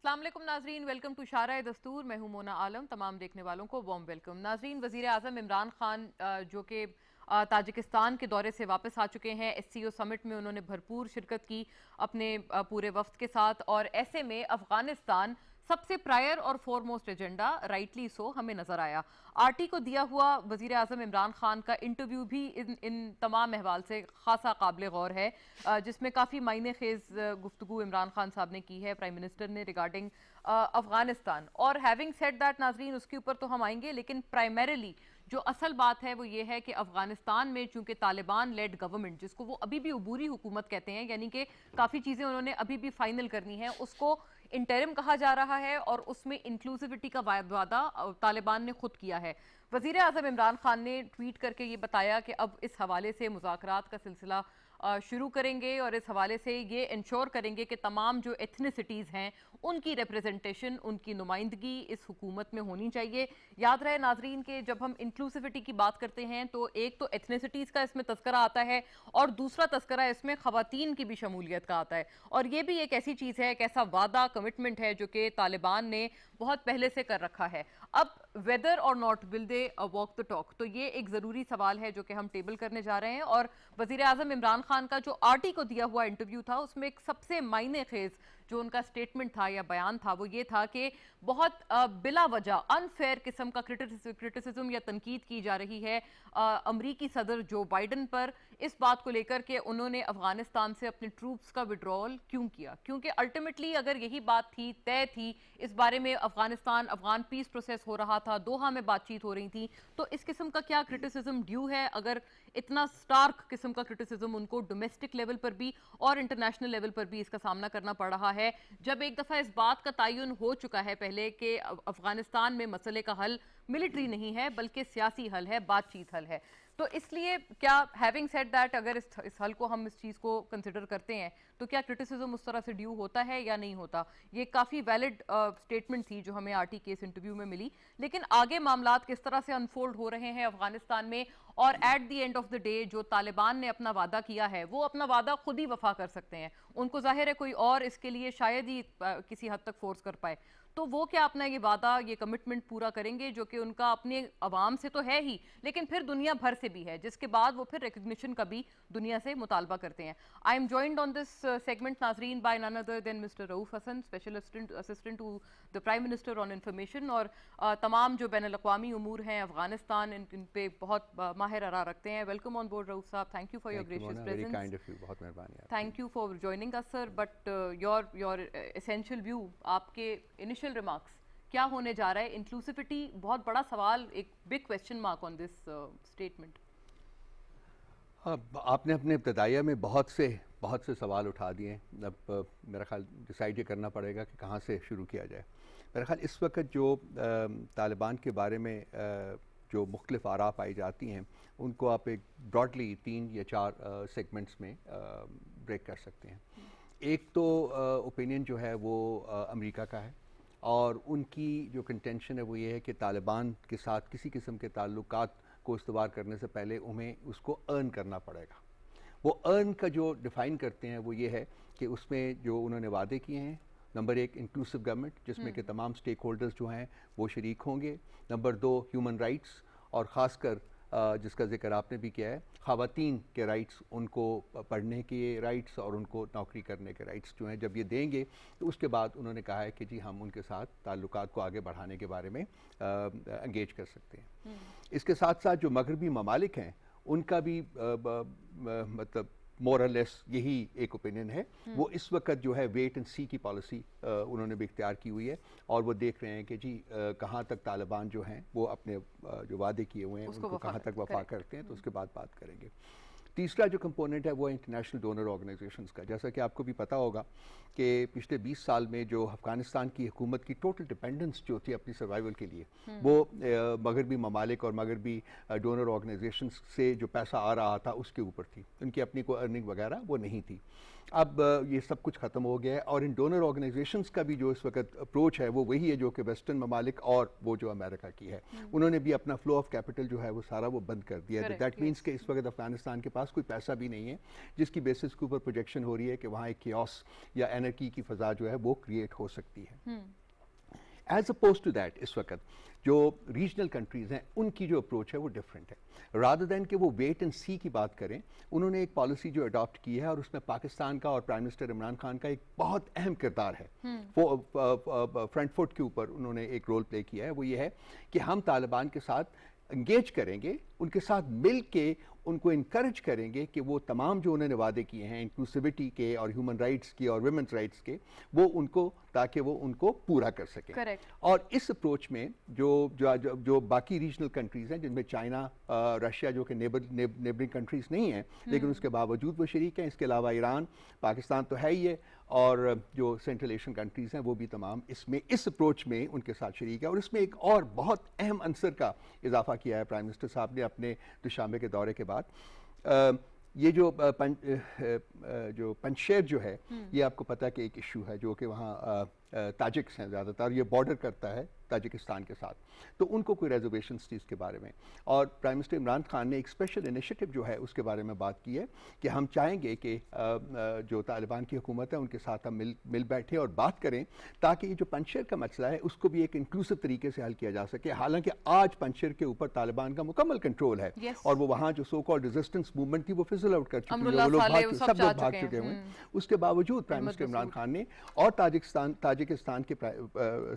अस्सलाम वालेकुम नाजरीन, वेलकम टू शारा दस्तूर। मैं हूं मोना आलम। तमाम देखने वालों को वार्म वेलकम। नाजरीन, वजीर आजम इमरान खान जो कि ताजिकिस्तान के दौरे से वापस आ चुके हैं। SCO समिट में उन्होंने भरपूर शिरकत की अपने पूरे वफ्द के साथ, और ऐसे में अफगानिस्तान सबसे प्रायर और फोरमोस्ट एजेंडा राइटली सो हमें नजर आया। RT को दिया हुआ वजीर आजम इमरान खान का इंटरव्यू भी इन तमाम अहवाल से खासा काबिल गौर है, जिसमें काफ़ी मायने खेज गुफ्तगू इमरान खान साहब ने की है प्राइम मिनिस्टर ने रिगार्डिंग अफगानिस्तान। और हैविंग सेड दैट नाजरीन, उसके ऊपर तो हम आएंगे, लेकिन प्राइमरीली जो असल बात है वो ये है कि अफगानिस्तान में चूंकि तालिबान लेड गवर्नमेंट, जिसको वो अभी भी अबूरी हुकूमत कहते हैं, यानी कि काफ़ी चीज़ें उन्होंने अभी भी फाइनल करनी है, उसको इंटरिम कहा जा रहा है, और उसमें इंक्लूसिविटी का वादा तालिबान ने खुद किया है। वजीर आजम इमरान खान ने ट्वीट करके ये बताया कि अब इस हवाले से मुज़ाकरात का सिलसिला शुरू करेंगे, और इस हवाले से ये इंश्योर करेंगे कि तमाम जो एथनिसिटीज़ हैं उनकी रिप्रेजेंटेशन, उनकी नुमाइंदगी इस हुकूमत में होनी चाहिए। याद रहे नाजरीन के जब हम इंक्लूसिविटी की बात करते हैं तो एक तो एथनिसिटीज़ का इसमें तस्करा आता है, और दूसरा तस्करा इसमें ख़वातीन की भी शमूलियत का आता है। और ये भी एक ऐसी चीज़ है, एक ऐसा वादा, कमिटमेंट है जो कि तालिबान ने बहुत पहले से कर रखा है। अब वेदर और not will they walk the talk, तो ये एक ज़रूरी सवाल है जो कि हम टेबल करने जा रहे हैं। और वज़ीर आज़म इमरान खान का जो RT को दिया हुआ इंटरव्यू था, उसमें एक सबसे मायने खेज जो उनका स्टेटमेंट था या बयान था वो ये था कि बहुत बिला वजह अनफेयर किस्म का क्रिटिसिज्म या तनकीद की जा रही है अमरीकी सदर जो बाइडन पर, इस बात को लेकर के उन्होंने अफगानिस्तान से अपने ट्रूप्स का विड्रॉल क्यों किया। क्योंकि अल्टीमेटली अगर यही बात थी, तय थी, इस बारे में अफगान पीस प्रोसेस हो रहा था, दोहा में बातचीत हो रही थी, तो इस किस्म का क्या क्रिटिसिज्म ड्यू है अगर इतना स्टार्क किस्म का क्रिटिसिज्म उनको डोमेस्टिक लेवल पर भी और इंटरनेशनल लेवल पर भी इसका सामना करना पड़ रहा है, जब एक दफा इस बात का तयन हो चुका है पहले कि अफगानिस्तान में मसले का हल मिलिट्री नहीं है बल्कि सियासी हल है, बातचीत हल है। तो इसलिए क्या, हैविंग सेड दैट, अगर इस हल को हम इस चीज़ को कंसिडर करते हैं तो क्या क्रिटिसिज्म उस तरह से ड्यू होता है या नहीं होता। ये काफ़ी वैलिड स्टेटमेंट थी जो हमें RT के इस इंटरव्यू में मिली। लेकिन आगे मामलात किस तरह से अनफोल्ड हो रहे हैं अफगानिस्तान में, और at the end of the day जो तालिबान ने अपना वादा किया है वो अपना वादा खुद ही वफा कर सकते हैं। उनको जाहिर है कोई और इसके लिए शायद ही किसी हद तक फोर्स कर पाए, तो वो क्या अपना ये वादा, ये कमिटमेंट पूरा करेंगे जो कि उनका अपने अवाम से तो है ही, लेकिन फिर दुनिया भर से भी है, जिसके बाद वो फिर रिकग्निशन का भी दुनिया से मुतालबा करते हैं। I am joined on this segment नाजरीन by none other than mister Rauf Hasan, special assistant to the prime minister on information, और तमाम जो बैन अवी उमूर हैं अफगानिस्तान, इन पे बहुत माहिर अरा रखते हैं। Welcome on board Rauf sahab, thank you for your gracious presence. बहुत मेहरबानी। Thank you for joining us sir, but your essential view, आपके इनिशियल रिमार्क्स क्या होने जा रहा है। इंक्लूसिविटी बहुत बड़ा सवाल, एक big question mark on this statement. आपने अपने इब्तदाइया में बहुत से सवाल उठा दिए। अब मेरा ख्याल डिसाइड ये करना पड़ेगा कि कहाँ से शुरू किया जाए। मेरा ख्याल इस वक्त जो तालिबान के बारे में जो मुख्तलिफ आरा पाई जाती हैं उनको आप एक ब्रॉडली 3 या 4 सेगमेंट्स में ब्रेक कर सकते हैं। एक तो ओपिनियन जो है वो अमेरिका का है, और उनकी जो कंटेंशन है वो ये है कि तालिबान के साथ किसी किस्म के ताल्लुकात को इस्तवार करने से पहले उन्हें उसको अर्न करना पड़ेगा। वो अर्न का जो डिफ़ाइन करते हैं वो ये है कि उसमें जो उन्होंने वादे किए हैं, नंबर 1 इंक्लूसिव गवर्नमेंट जिसमें कि तमाम स्टेक होल्डर्स जो हैं वो शरीक होंगे, नंबर 2 ह्यूमन राइट्स, और ख़ासकर जिसका जिक्र आपने भी किया है, ख़वातीन के राइट्स, उनको पढ़ने के राइट्स और उनको नौकरी करने के राइट्स जो हैं जब ये देंगे तो उसके बाद उन्होंने कहा है कि जी हम उनके साथ ताल्लुकात को आगे बढ़ाने के बारे में एंगेज कर सकते हैं। इसके साथ साथ जो मगरबी ममालिक हैं उनका भी मतलब मोर और लेस यही एक ओपिनियन है। वो इस वक्त जो है वेट एंड सी की पॉलिसी उन्होंने भी इख्तियार की हुई है, और वो देख रहे हैं कि जी कहाँ तक तालिबान जो हैं वो अपने जो वादे किए हुए हैं उनको कहाँ तक वफा करते हैं, तो उसके बाद बात करेंगे। तीसरा जो कंपोनेंट है वो है इंटरनेशनल डोनर ऑर्गेनाइजेशंस का। जैसा कि आपको भी पता होगा कि पिछले 20 साल में जो अफगानिस्तान की हुकूमत की टोटल डिपेंडेंस जो थी अपनी सर्वाइवल के लिए, वो मगरबी ममालिक और मगरबी डोनर ऑर्गेनाइजेशंस से जो पैसा आ रहा था उसके ऊपर थी, उनकी अपनी कोई अर्निंग वगैरह वो नहीं थी। अब ये सब कुछ ख़त्म हो गया है, और इन डोनर ऑर्गेनाइजेशंस का भी जो इस वक्त अप्रोच है वो वही है जो कि वेस्टर्न ममालिक और वो जो अमेरिका की है, उन्होंने भी अपना फ्लो ऑफ कैपिटल जो है वो सारा वो बंद कर दिया है। दैट मीन्स कि इस वक्त अफगानिस्तान के पास पास कोई पैसा भी नहीं है जिसकी बेसिस के ऊपर प्रोजेक्शन हो रही है कि वहाँ एक कियोस या एनर्की की फ़ज़ा जो है वो क्रिएट हो सकती है। एज अपोज टू दैट इस वक्त जो रीजनल कंट्रीज़ हैं उनकी जो अप्रोच है वो डिफरेंट है। रादर दैन कि वो वेट एंड सी की बात करें, उन्होंने एक पॉलिसी जो अडॉप्ट की है और उसमें पाकिस्तान का और प्राइम मिनिस्टर इमरान खान का एक बहुत अहम किरदार है, वो फ्रंट फुट के ऊपर उन्होंने एक रोल प्ले किया है। वो ये है कि हम तालिबान के साथ इंगेज करेंगे, उनके साथ मिल के उनको इनकरेज करेंगे कि वो तमाम जो उन्होंने वादे किए हैं इंक्लूसिविटी के और ह्यूमन राइट्स के और वुमेन्स राइट्स के, वो उनको ताकि वो उनको पूरा कर सकें। Correct. और इस अप्रोच में जो बाकी रीजनल कंट्रीज़ हैं जिनमें चाइना, रशिया जो कि नेबरिंग कंट्रीज़ नहीं हैं लेकिन उसके बावजूद वो शरीक हैं, इसके अलावा ईरान, पाकिस्तान तो है ही है, और जो सेंट्रल एशियन कंट्रीज़ हैं वो भी तमाम इसमें इस अप्रोच में उनके साथ शरीक है। और इसमें एक और बहुत अहम अंसर का इजाफा किया है प्राइम मिनिस्टर साहब ने अपने दुशांबे के दौरे के बाद। ये जो पंजशेर जो है, ये आपको पता है कि एक इशू है जो कि वहाँ ताजिक्स हैं ज़्यादातर, ये बॉर्डर करता है ताजिकिस्तान के साथ, तो उनको कोई रिजर्वेशंस थी इसके बारे में। और प्राइम मिनिस्टर इमरान खान ने एक स्पेशल इनिशिएटिव जो है उसके बारे में बात की है कि हम चाहेंगे कि जो तालिबान की हुकूमत है उनके साथ हम मिल बैठे और बात करें ताकि ये जो पंजशेर का मसला है उसको भी एक इंक्लूसिव तरीके से हल किया जा सके। हालांकि आज पंजशेर के ऊपर तालिबान का मुकम्मल कंट्रोल है और वो वहाँ जो सो कॉल्ड रेजिस्टेंस मूवमेंट थी वो फिजल आउट कर चुकी है, वो लोग सब लोग भाग चुके हुए हैं। उसके बावजूद प्राइम मिनिस्टर इमरान खान ने और ताजिकिस्तान के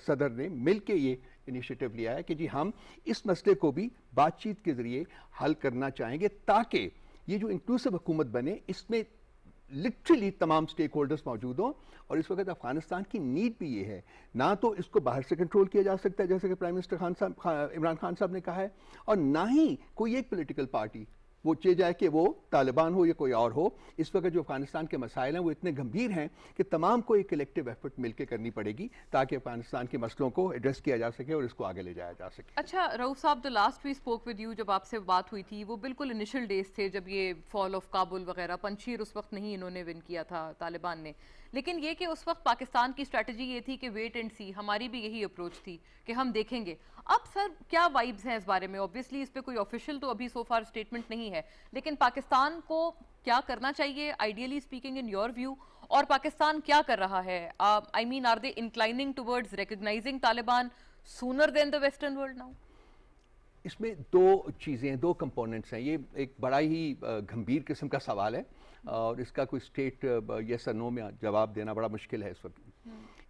सदर ने मिल के ये इनिशिएटिव लिया है कि जी हम इस मसले को भी बातचीत के जरिए हल करना चाहेंगे ताकि ये जो इंक्लूसिव हुकूमत बने इसमें लिटरली तमाम स्टेक होल्डर्स मौजूद हों। और इस वक्त अफगानिस्तान की नीड भी ये है, ना तो इसको बाहर से कंट्रोल किया जा सकता है जैसे कि प्राइम मिनिस्टर इमरान खान साहब ने कहा है, और ना ही कोई एक पॉलिटिकल पार्टी वो चाहे जाए कि वो तालिबान हो या कोई और हो। इस वक्त जो अफगानिस्तान के मसाइल हैं वो इतने गंभीर हैं कि तमाम को एक कलेक्टिव एफर्ट मिलकर करनी पड़ेगी ताकि अफगानिस्तान के मसलों को एड्रेस किया जा सके और इसको आगे ले जाया जा सके। अच्छा Rauf sahab, the last we spoke with you, जब आपसे बात हुई थी वो बिल्कुल इनिशियल डेज थे जब ये फॉल ऑफ काबुल वगैरह, पंजशीर उस वक्त नहीं इन्होंने विन किया था तालिबान ने, लेकिन ये कि उस वक्त पाकिस्तान की स्ट्रैटेजी ये थी कि वेट एंड सी, हमारी भी यही अप्रोच थी कि हम देखेंगे। अब सर क्या वाइब्स हैं इस बारे में? ऑब्वियसली इस पे कोई ऑफिशियल तो अभी सो फार स्टेटमेंट नहीं है, लेकिन पाकिस्तान को क्या करना चाहिए ideally speaking in your view, और पाकिस्तान क्या कर रहा है? I mean are they inclining towards recognizing Taliban sooner than the western world now? इसमें दो चीज़ें, दो कंपोनेंट्स हैं। ये एक बड़ा ही गंभीर किस्म का सवाल है और इसका कोई स्टेट यस और नो में जवाब देना बड़ा मुश्किल है इस वक्त।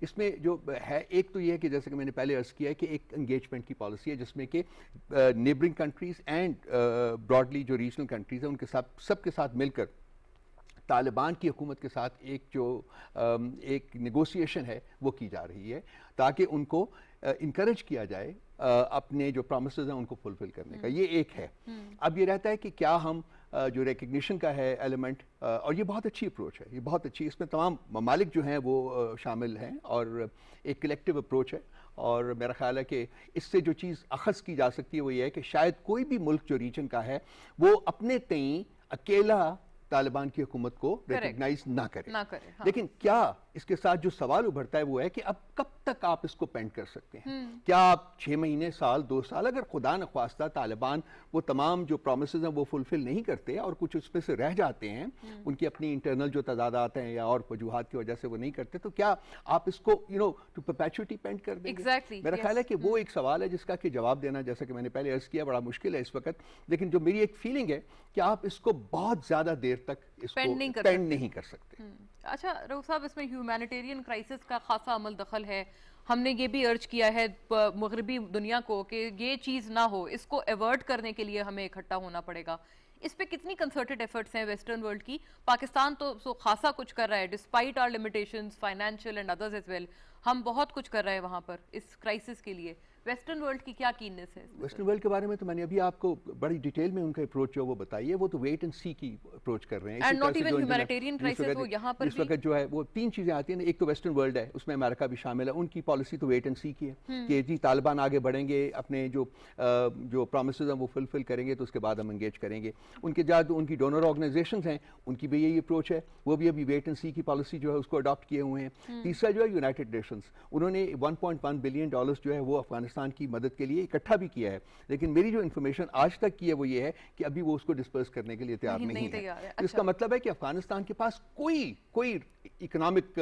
इसमें जो है, एक तो ये है कि जैसे कि मैंने पहले अर्ज़ किया है कि एक एंगेजमेंट की पॉलिसी है जिसमें कि नेबरिंग कंट्रीज़ एंड ब्रॉडली जो रीजनल कंट्रीज़ हैं उनके साथ सबके साथ मिलकर तालिबान की हुकूमत के साथ एक नेगोशिएशन है वो की जा रही है ताकि उनको इनकरेज किया जाए अपने जो प्रॉमिसेस हैं उनको फुलफिल करने का। ये एक है। अब ये रहता है कि क्या हम जो रिकग्निशन का है एलिमेंट, और ये बहुत अच्छी अप्रोच है, ये बहुत अच्छी, इसमें तमाम ममालिक जो हैं वो शामिल हैं और एक कलेक्टिव अप्रोच है। और मेरा ख्याल है कि इससे जो चीज़ अखज़ की जा सकती है वो ये है कि शायद कोई भी मुल्क जो रीजन का है वो अपने तई अकेला तालिबान की हुकूमत को रिकग्नाइज ना करे। हाँ। लेकिन क्या इसके साथ जो सवाल उभरता है वो है कि अब कब तक आप इसको पेंड कर सकते हैं? क्या आप 6 महीने, साल, 2 साल, अगर खुदा न ख्वास्ता तालिबान वो तमाम जो प्रोमिसेस हैं वो फुलफिल नहीं करते और कुछ उसमें से रह जाते हैं, उनकी अपनी इंटरनल जो तजादात हैं या और वजूहात की वजह से वो नहीं करते, तो क्या आप इसको टू परपेचुअली पेंड कर देंगे? Exactly, मेरा ख्याल है कि वो एक सवाल है जिसका कि जवाब देना, जैसा कि मैंने पहले अर्ज किया, बड़ा मुश्किल है इस वक्त। लेकिन जो मेरी एक फीलिंग है कि आप इसको बहुत ज्यादा देर तक इसको पेंड नहीं कर सकते। अच्छा रऊफ साहब, इसमें ह्यूमैनिटेरियन क्राइसिस का खासा अमल दखल है। हमने ये भी अर्ज किया है मगरबी दुनिया को कि ये चीज़ ना हो, इसको अवॉइड करने के लिए हमें इकट्ठा होना पड़ेगा। इस पे कितनी कंसर्टेड एफर्ट्स हैं वेस्टर्न वर्ल्ड की? पाकिस्तान तो खासा कुछ कर रहा है despite our limitations financial and others as well. हम बहुत कुछ कर रहे हैं वहाँ पर इस क्राइसिस के लिए। वेस्टर्न वर्ल्ड की क्या कीननेस है? वेस्टर्न वर्ल्ड के बारे में तो मैंने अभी आपको बड़ी डिटेल में उनका अप्रोच जो वो बताइए, वो तो वेट एंड सी की अप्रोच कर रहे हैं। And not even humanitarian crisis, वो यहाँ पर इस वक्त जो है वो 3 चीजें आती हैं। एक तो वेस्टर्न वर्ल्ड है, उसमें अमेरिका भी शामिल है, उनकी पॉलिसी तो वेट एंड सी की है कि जी तालिबान आगे बढ़ेंगे, अपने जो प्रोमिसेस हैं वो फुलफिल करेंगे तो उसके बाद हम एंगेज करेंगे। उनके बाद उनकी डोनर ऑर्गेनाइजेशंस हैं, उनकी भी यही अप्रोच है, वो भी अभी वेट एंड सी की पॉलिसी जो है उसको अडॉप्ट किए हुए हैं। तीसरा जो है यूनाइटेड नेशंस, उन्होंने $1.1 बिलियन जो है वो अफगानिस्तान अफगानिस्तान की मदद के लिए इकट्ठा भी किया है, लेकिन मेरी जो इन्फॉर्मेशन आज तक की है वो ये है कि अभी वो उसको डिस्पर्स करने के लिए तैयार नहीं है। अच्छा। इसका मतलब है कि अफगानिस्तान के पास कोई इकोनॉमिक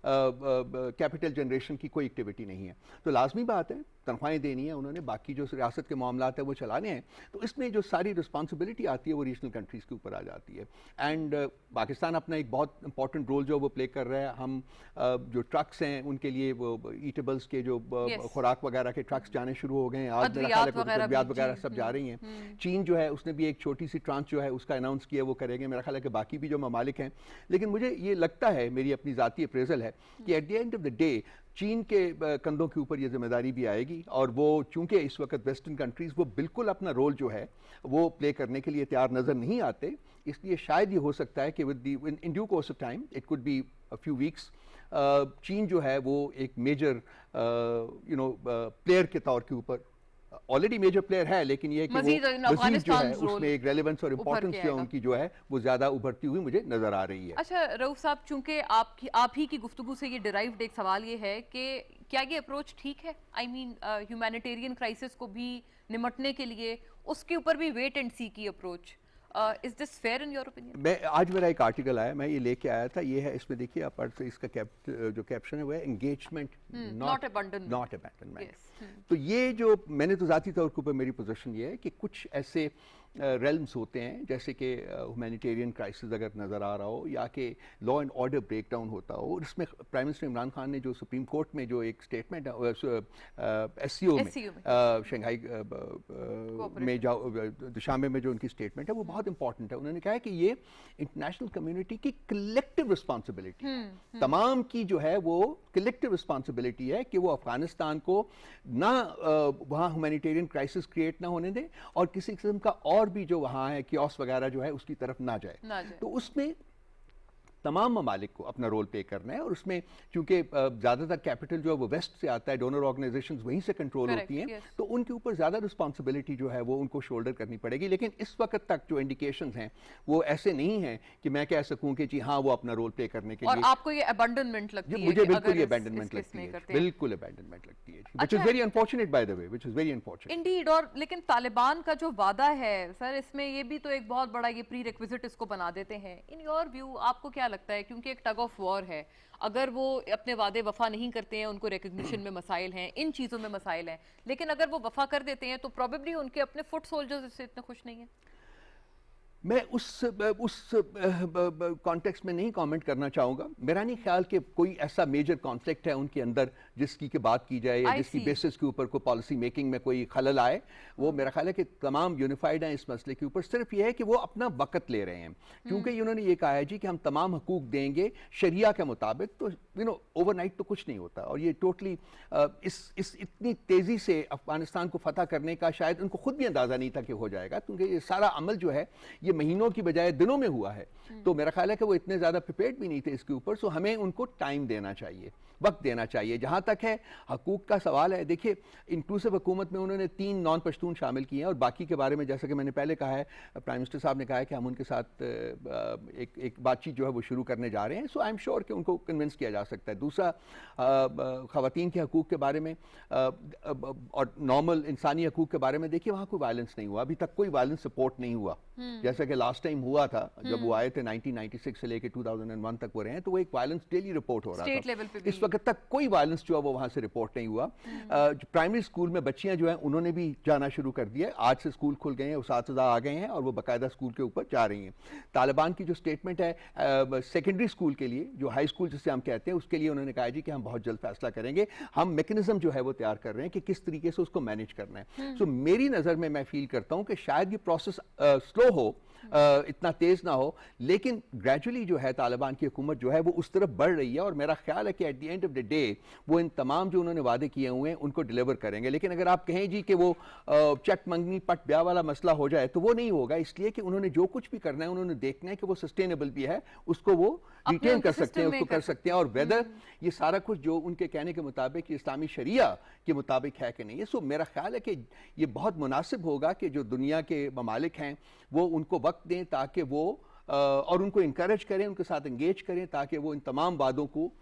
कैपिटल जनरेशन की कोई एक्टिविटी नहीं है। तो लाजमी बात है, तनख्वाहें देनी है उन्होंने, बाकी जो रियासत के मामलात है वो चलाने हैं, तो इसमें जो सारी रिस्पॉन्सिबिलिटी आती है वो रीजनल कंट्रीज़ के ऊपर आ जाती है। एंड पाकिस्तान अपना एक बहुत इंपॉर्टेंट रोल जो वो प्ले कर रहा है। हम जो ट्रक्स हैं उनके लिए वो ईटेबल्स के जो खुराक वगैरह के ट्रक्स जाने शुरू हो गए हैं, आज मेरा ख्याल है अद्वियात वगैरह सब जा रही हैं। चीन जो है उसने भी एक छोटी सी ट्रांस जो है उसका अनाउंस किया, वो करेंगे। मेरा ख्याल है कि बाकी भी जो ममालिक हैं, लेकिन मुझे ये लगता है, मेरी अपनी ज़ाती अप्रेजल है कि at the end of the day चीन के कंधों के ऊपर ये जिम्मेदारी भी आएगी, और वो चूंकि इस वक्त वेस्टर्न कंट्रीज़ वो बिल्कुल अपना रोल जो है वो प्ले करने के लिए तैयार नज़र नहीं आते, इसलिए शायद ये हो सकता है कि with in due course of time, it could be a few weeks, चीन जो है वो एक मेजर प्लेयर के तौर के ऊपर ऑलरेडी मेजर प्लेयर है, लेकिन ये कि वो मजीद जो है उसमें एक रेलेवेंस और इम्पोर्टेंस जो उनकी जो है वो ज्यादा उभरती हुई मुझे नजर आ रही है। अच्छा रऊफ साहब, चूंकि आप ही की गुफ्तगू से ये डिराइव्ड एक सवाल ये है कि क्या ये अप्रोच ठीक है? आई मीन ह्यूमैनिटेरियन क्राइसिस को भी निमटने के लिए उसके ऊपर भी वेट एंड सी की approach, is this fair in your opinion? मैं आज मेरा एक आर्टिकल आया, मैं ये लेके आया था, ये है, इसमें देखिए आप पढ़, इसका जो कैप्शन है वो है एंगेजमेंट नॉट अबैंडनमेंट। तो ये जो मैंने तो ज़ाती तौर के ऊपर मेरी पोजीशन ये है कि कुछ ऐसे रेल्म्स होते हैं, जैसे कि ह्यूमैनिटेरियन क्राइसिस अगर नज़र आ रहा हो, या कि law and order break down होता हो, और इसमें प्राइम मिनिस्टर इमरान खान ने जो सुप्रीम कोर्ट में जो एक स्टेटमेंट SCO में शंघाई में दुशांबे में जो उनकी स्टेटमेंट है वो बहुत इंपॉर्टेंट है। उन्होंने कहा है कि ये इंटरनेशनल कम्युनिटी की कलेक्टिव रिस्पॉन्सिबिलिटी है, तमाम की जो है वो कलेक्टिव रिस्पॉन्सिबिलिटी है कि वो अफगानिस्तान को ना वहाँ ह्यूमैनिटेरियन क्राइसिस क्रिएट ना होने दें, और किसी किस्म का और भी जो वहाँ है कियोस वगैरह जो है उसकी तरफ ना जाए। तो उसमें तमाम ममालिक को अपना रोल प्ले करना है, और उसमें चूंकि ज़्यादातर कैपिटल जो है वो वेस्ट से आता है, डोनर ऑर्गेनाइजेशंस वहीं से कंट्रोल होती हैं, तो उनके ऊपर ज़्यादा रिस्पॉन्सिबिलिटी जो है वो उनको शोल्डर करनी पड़ेगी। लेकिन इस वक्त तक जो इंडिकेशंस हैं वो ऐसे नहीं हैं कि मैं कह सकूं कि जी हाँ वो अपना रोल प्ले करने के लिए। और आपको ये अबैंडनमेंट लगती है? मुझे बिल्कुल ये अबैंडनमेंट लगती है, बिल्कुल अबैंडनमेंट लगती है, which is very unfortunate by the way, which is very unfortunate Indeed. और लेकिन तालिबान का जो वादा है सर, इसमें ये भी तो एक बहुत बड़ा ये प्री रिक्विजिट इसको बना देते हैं। इन योर व्यू आपको क्या लगता है? क्योंकि एक टग ऑफ वॉर है, अगर वो अपने वादे वफा नहीं करते हैं, उनको रिकग्निशन में मसाइल हैं, इन चीज़ों में मसाइल हैं, लेकिन अगर वो वफा कर देते हैं तो प्रॉबेबली उनके अपने फुट सोल्जर्स इससे इतने खुश नहीं हैं। मैं उस कॉन्टेक्स्ट में नहीं कमेंट करना चाहूँगा। मेरा नहीं ख्याल कि कोई ऐसा मेजर कॉन्फ्लिक्ट है उनके अंदर जिसकी के बात की जाए, या जिसकी बेसिस के ऊपर कोई पॉलिसी मेकिंग में कोई खलल आए। वो मेरा ख्याल है कि तमाम यूनिफाइड हैं इस मसले के ऊपर। सिर्फ ये है कि वो अपना वक्त ले रहे हैं, क्योंकि इन्होंने ये कहा है जी कि हम तमाम हकूक देंगे शरिया के मुताबिक। तो ओवरनाइट तो कुछ नहीं होता, और ये टोटली इस इतनी तेज़ी से अफगानिस्तान को फतह करने का शायद उनको खुद भी अंदाज़ा नहीं था कि हो जाएगा, क्योंकि ये सारा अमल जो है ये महीनों की बजाय दिनों में हुआ है। तो मेरा ख्याल है कि वो इतने ज्यादा प्रिपेयर्ड भी नहीं थे इसके ऊपर। सो हमें उनको टाइम देना चाहिए, वक्त देना चाहिए। जहां तक है हकूक का सवाल है, देखिए इंक्लूसिव हुकूमत में उन्होंने 3 नॉन पश्तून शामिल किए हैं, और बाकी के बारे में जैसा कि मैंने पहले कहा है, प्राइम मिनिस्टर साहब ने कहा है कि हम उनके साथ एक बातचीत जो है वो शुरू करने जा रहे हैं। सो आई एम श्योर कि उनको कन्विंस किया जा सकता है। दूसरा, खवातीन के हकूक के बारे में और नॉर्मल इंसानी हकूक के बारे में, देखिए वहाँ कोई वायलेंस नहीं हुआ, अभी तक कोई वायलेंस सपोर्ट नहीं हुआ। जैसा कि लास्ट टाइम हुआ था जब वो आए थे 1996 से लेके 2001 तक वो रहे हैं, तो वो एक वायलेंस डेली रिपोर्ट हो रहा था। इस वक्त तक कोई वायलेंस जो है वो वहां से रिपोर्ट नहीं हुआ। प्राइमरी स्कूल में बच्चियां जो हैं उन्होंने भी जाना शुरू कर दिया। आज से स्कूल खुल गए हैं, उस्ताद आ गए हैं, और वो बाकायदा स्कूल के ऊपर जा रही हैं। तालिबान की जो स्टेटमेंट है सेकेंडरी स्कूल के लिए, जो हाई स्कूल जिसे हम कहते हैं, उसके लिए उन्होंने कहा जी कि हम बहुत जल्द फैसला करेंगे, हम मैकेनिज्म जो है वो तैयार कर रहे हैं कि किस तरीके से उसको मैनेज करना है। सो मेरी नज़र में मैं फील करता हूँ कि शायद ये प्रोसेस स्लो हो, इतना तेज ना हो, लेकिन ग्रेजुअली जो है तालिबान की हुकूमत जो है वो उस तरफ बढ़ रही है। और मेरा ख्याल है कि at the end of the day वो इन तमाम जो उन्होंने वादे किए हुए हैं उनको डिलीवर करेंगे। लेकिन अगर आप कहें जी कि वो चट मंगनी पट ब्याह वाला मसला हो जाए, तो वो नहीं होगा, इसलिए कि उन्होंने जो कुछ भी करना है उन्होंने देखना है कि वो सस्टेनेबल भी है, उसको वो रिटेन कर सकते हैं, उसको कर सकते हैं, और वेदर ये सारा कुछ जो उनके कहने के मुताबिक इस्लामी शरिया के मुताबिक है कि नहीं है। सो मेरा ख्याल है कि ये बहुत मुनासिब होगा कि जो दुनिया के ममालिक हैं वो उनको वक्त दें, ताकि वो और उनको इनकरेज करें, उनके साथ एंगेज करें ताकि वो इन तमाम वादों को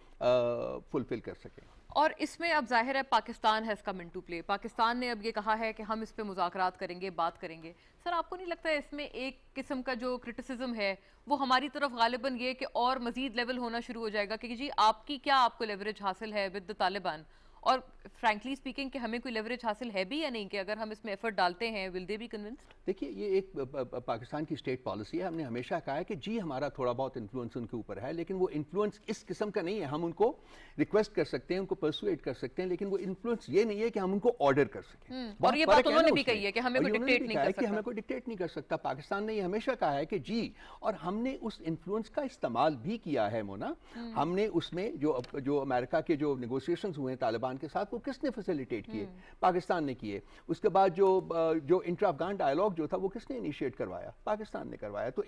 फुलफिल कर सकें। और इसमें अब जाहिर है Pakistan has come into play. Pakistan ने अब ये कहा है कि हम इस पे मुज़ाकरात करेंगे, बात करेंगे। सर आपको नहीं लगता है इसमें एक किस्म का जो क्रिटिसिज्म है वो हमारी तरफ गालिबन ये कि और मजीद लेवल होना शुरू हो जाएगा कि जी आपकी क्या, आपको लेवरेज हासिल है विद द तालिबान, और फ्रैंकली स्पीकिंग कि हमें कोई लेवरेज हासिल है भी या नहीं, कि अगर हम इसमें एफर्ट डालते हैं विल दे बी कन्विंस्ड? देखिए ये एक पाकिस्तान की स्टेट पॉलिसी है। हमने हमेशा कहा है कि जी हमारा थोड़ा बहुत इन्फ्लुएंस उनके ऊपर है, लेकिन वो इन्फ्लुएंस इस किस्म का नहीं है। हम उनको रिक्वेस्ट कर सकते हैं, उनको परसुएट कर सकते हैं, लेकिन वो इन्फ्लुएंस ये नहीं है कि हम उनको ऑर्डर कर सकें। और ये बात उन्होंने भी कही है कि हमें कोई डिक्टेट नहीं कर सकता। हमें कोई डिक्टेट नहीं कर सकता। पाकिस्तान ने ये हमेशा कहा है कि जी, और हमने उस इन्फ्लुएंस का इस्तेमाल भी किया है मोना। हमने उसमें जो अमेरिका के जो नेगोशिएशंस हुए तालिबान के साथ, वो किसने फैसिलिटेट किए? पाकिस्तान ने किए। उसके बाद जो इंटर अफगान डायलॉग जो था वो किसने इनिशिएट करवाया? पाकिस्तान ने करवाया। तो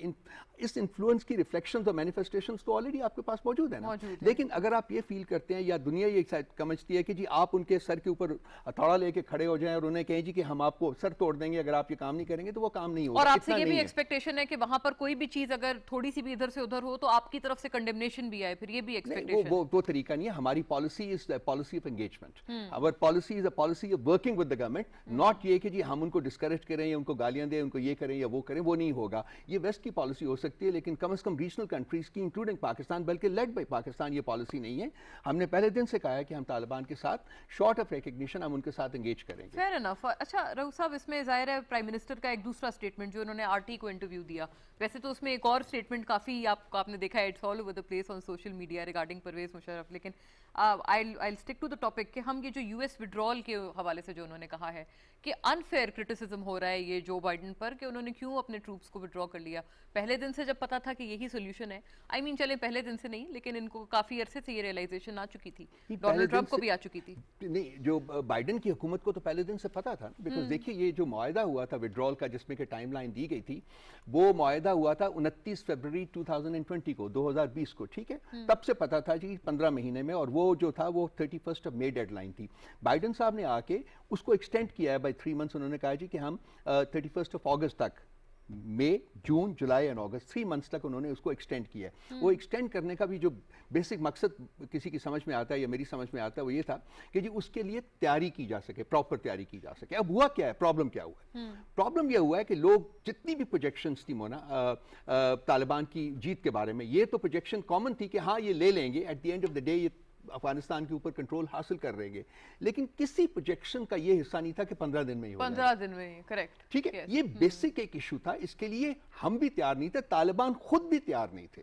इस इन्फ्लुएंस की रिफ्लेक्शंस और मैनिफेस्टेशंस तो ऑलरेडी आपके पास मौजूद है ना। लेकिन अगर आप ये फील करते हैं या दुनिया ये समझती है कि जी आप उनके सर के ऊपर हथौड़ा लेके खड़े हो जाएं और उन्हें कहें जी कि हम आपको सर तोड़ देंगे अगर आप ये काम नहीं करेंगे, तो वो काम नहीं होगा। और आपसे ये भी एक्सपेक्टेशन है कि वहां पर कोई भी चीज अगर थोड़ी सी भी इधर से उधर हो तो आपकी तरफ से कंडेमनेशन भी आए, फिर ये भी एक्सपेक्टेशन? वो तरीका नहीं है। हमारी policy is policy of engagement. Our policy is a policy of working with the government, not ये कि जी हम उनको डिस्करेज करें या उनको गालियां दें, उनको ये करें या वो करें। वो नहीं होगा। ये वेस्ट की पॉलिसी हो सकती है, लेकिन कम से कम रीजनल कंट्रीज की इंक्लूडिंग पाकिस्तान, बल्कि लेड बाय पाकिस्तान, ये पॉलिसी नहीं है। हमने पहले दिन से कहा है कि हम तालिबान के साथ शॉर्ट ऑफ रिकग्निशन हम उनके साथ एंगेज करेंगे। Fair enough. अच्छा रऊफ साहब, इसमें जाहिर है प्राइम मिनिस्टर का एक दूसरा स्टेटमेंट जो उन्होंने आरटी को इंटरव्यू दिया, वैसे तो उसमें एक और स्टेटमेंट काफी आपने देखा है, it's all over the place on social media regarding Pervez Musharraf, लेकिन I stick to the topic कि हम ये जो यूएस विड्रॉल के हवाले से जो उन्होंने कहा है कि अनफेयर क्रिटिसिज्म हो रहा है ये जो बाइडन पर कि उन्होंने क्यों अपने ट्रूप्स को विड्रॉ कर लिया। पहले दिन से जब पता था कि यही सोल्यूशन है, आई मीन चले पहले दिन से नहीं, लेकिन इनको काफी अरसे से ये रियलाइजेशन आ चुकी थी, डोनाल्ड ट्रंप को भी आ चुकी थी। नहीं, जो बाइडन की हुकूमत को तो पहले दिन से पता था, बिकॉज देखिए ये जो मुआहदा हुआ था विड्रॉल का, जिसमें कि टाइमलाइन दी गई थी, वो मुआहदा हुआ था 29 फरवरी 2020 को, 2020 को, ठीक है। तब से पता था जी 15 महीने में, और वो जो था वो 31 मई डेडलाइन थी। बाइडन साहब ने आके उसको एक्सटेंड किया है बाय 3 मंथ्स। उन्होंने कहा जी कि हम 31 अगस्त तक, मई, जून, जुलाई एंड अगस्त, 3 मंथ्स तक उन्होंने उसको एक्सटेंड किया है। वो एक्सटेंड करने का भी जो बेसिक मकसद किसी की समझ में आता है या मेरी समझ में आता है, वो ये था कि जी उसके लिए तैयारी की जा सके, प्रॉपर तैयारी की जा सके। अब हुआ क्या है, प्रॉब्लम क्या हुआ है? प्रॉब्लम यह हुआ है कि लोग जितनी भी प्रोजेक्शंस थी मोना तालिबान की जीत के बारे में, ये तो प्रोजेक्शन कॉमन थी कि हाँ ये ले लेंगे, at the end of the day ये अफगानिस्तान के ऊपर कंट्रोल हासिल कर लेंगे। लेकिन किसी प्रोजेक्शन का ये हिस्सा नहीं था कि 15 दिन में ही हो 15 दिन में, करेक्ट, ठीक है। ये बेसिक एक इशू था, इसके लिए हम भी तैयार नहीं थे, तालिबान खुद भी तैयार नहीं थे।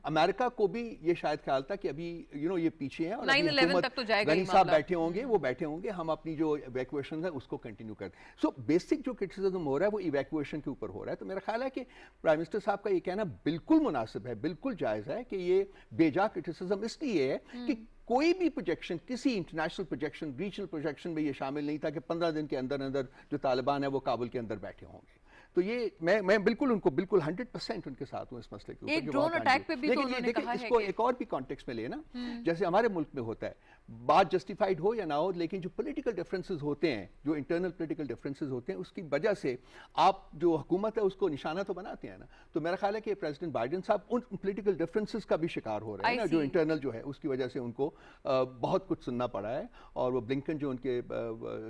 अमेरिका को भी ये शायद ख्याल था कि अभी ये पीछे है और 9/11 तक तो जाएगा ही साहब बैठे होंगे, वो बैठे होंगे, हम अपनी जो इवैक्यूएशन है उसको कंटिन्यू कर। सो बेसिक जो क्रिटिसिज्म हो रहा है वो इवैक्यूएशन के ऊपर हो रहा है। तो मेरा ख्याल है कि प्राइम मिनिस्टर साहब का ये कहना बिल्कुल मुनासिब है, बिल्कुल जायज है कि ये बेजा क्रिटिसिज्म इसलिए है कि कोई भी प्रोजेक्शन, किसी इंटरनेशनल प्रोजेक्शन, रीजनल प्रोजेक्शन में ये शामिल नहीं था कि 15 दिन के अंदर अंदर जो तालिबान है वो काबुल के अंदर बैठे होंगे। तो ये मैं बिल्कुल उनको बिल्कुल 100% उनके साथ हूँ इस मसले के ऊपर। एक ड्रोन अटैक पे भी तो उन्होंने कहा है इसको एक और भी कॉन्टेक्स्ट में लेना, जैसे हमारे मुल्क में होता है, बात जस्टिफाइड हो या ना हो, लेकिन जो पॉलिटिकल डिफरेंसेस होते हैं, जो इंटरनल पॉलिटिकल डिफरेंसेस होते हैं, उसकी वजह से आप जो हुकूमत है उसको निशाना तो बनाते हैं ना। तो मेरा ख्याल है कि प्रेसिडेंट बाइडन साहब उन पॉलिटिकल डिफरेंसेस का भी शिकार हो रहे हैं ना, जो इंटरनल जो है उसकी वजह से उनको बहुत कुछ सुनना पड़ा है। और वो ब्लिंकन जो उनके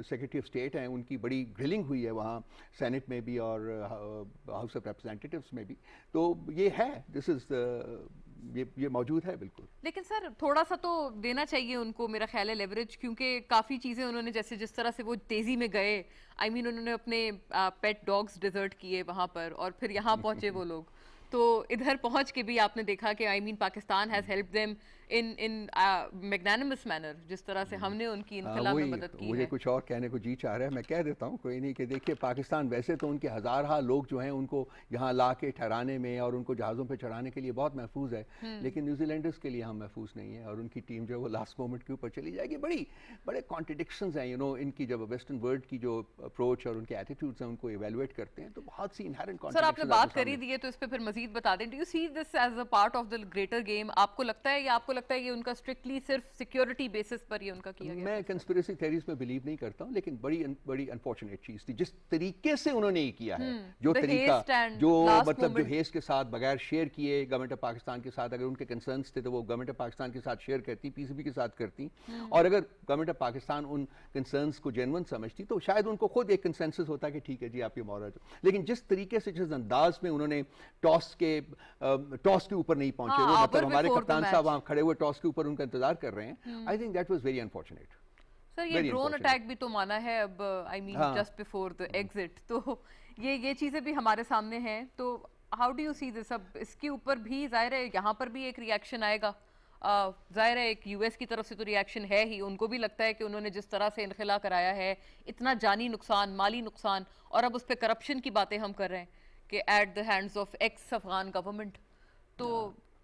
सेक्रेटरी ऑफ स्टेट हैं, उनकी बड़ी ग्रिलिंग हुई है वहाँ सेनेट में भी और हाउस ऑफ रिप्रेजेंटेटिव्स में भी। तो ये है, दिस इज ये मौजूद है बिल्कुल। लेकिन सर थोड़ा सा तो देना चाहिए उनको, मेरा ख्याल है, लेवरेज, क्योंकि काफ़ी चीज़ें उन्होंने जैसे जिस तरह से वो तेज़ी में गए, आई मीन उन्होंने अपने पेट डॉग्स डिजर्ट किए वहाँ पर और फिर यहाँ पहुँचे वो लोग, तो इधर पहुँच के भी आपने देखा कि I mean Pakistan has help them in magnanimous manner, जिस तरह से हमने उनकी इनकलाब में मदद की मुझे है। कुछ और कहने को जी चाह रहा है, मैं कह देता हूँ, कोई नहीं। कि देखिए पाकिस्तान वैसे तो उनके हज़ार लोग जो हैं उनको यहाँ ला के ठहराने में और उनको जहाज़ों पे चढ़ाने के लिए बहुत महफूज है, लेकिन न्यूजीलैंडर्स के लिए हम महफूज नहीं है और उनकी टीम जो है वो लास्ट मोमेंट के ऊपर चली जाएगी। बड़े कॉन्ट्रडिक्शंस हैं इनकी, जब वेस्टर्न वर्ल्ड की जो अप्रोच और उनके एटीट्यूड्स हैं उनको इवेलुएट करते हैं तो बहुत सी इनहेरेंट सर आपने बात करी दी है तो इस पर फिर मजीद बता दें, do you see this as a part of the greater game? आपको लगता है या आपको लगता है कि उनका स्ट्रिक्टली सिर्फ सिक्योरिटी बेसिस पर ही उनका किया गया? मैं कंस्पिरेसी थ्योरीज में बिलीव नहीं करता हूं, लेकिन बड़ी अनफॉर्चुनेट चीज थी जिस तरीके से उन्होंने ये किया है, जो तरीका, जो मतलब जो हेस्ट के साथ बगैर शेयर किए गवर्नमेंट ऑफ पाकिस्तान के साथ, अगर उनके कंसर्न्स थे तो वो गवर्नमेंट ऑफ पाकिस्तान के साथ शेयर करती, पीसीबी के साथ करती, और अगर गवर्नमेंट ऑफ पाकिस्तान उन कंसर्न्स को जेन्युइन समझती तो शायद उनको खुद एक कंसेंसस होता कि ठीक है जी आप ये मोहरा। लेकिन जिस तरीके से, जिस अंदाज में उन्होंने टॉस के ऊपर नहीं पहुंचे, वो मतलब हमारे कप्तान साहब वहां खड़े हुए टॉस के ऊपर उनका इंतजार कर रहे हैं, I think that was very unfortunate. Sir ये ड्रोन अटैक भी तो माना है अब, I mean just before the exit, तो ये चीजें भी हमारे सामने हैं, तो how do you see this? अब इसके ऊपर भी जाहिर है यहाँ पर भी एक रिएक्शन आएगा, जाहिर है एक यूएस की तरफ से तो रिएक्शन है ही, उनको भी लगता है कि उन्होंने जिस तरह से इनखिला कराया है, इतना जानी नुकसान, माली नुकसान, और अब उस पर करप्शन की बातें हम कर रहे हैं कि at the hands of x Afghan government, तो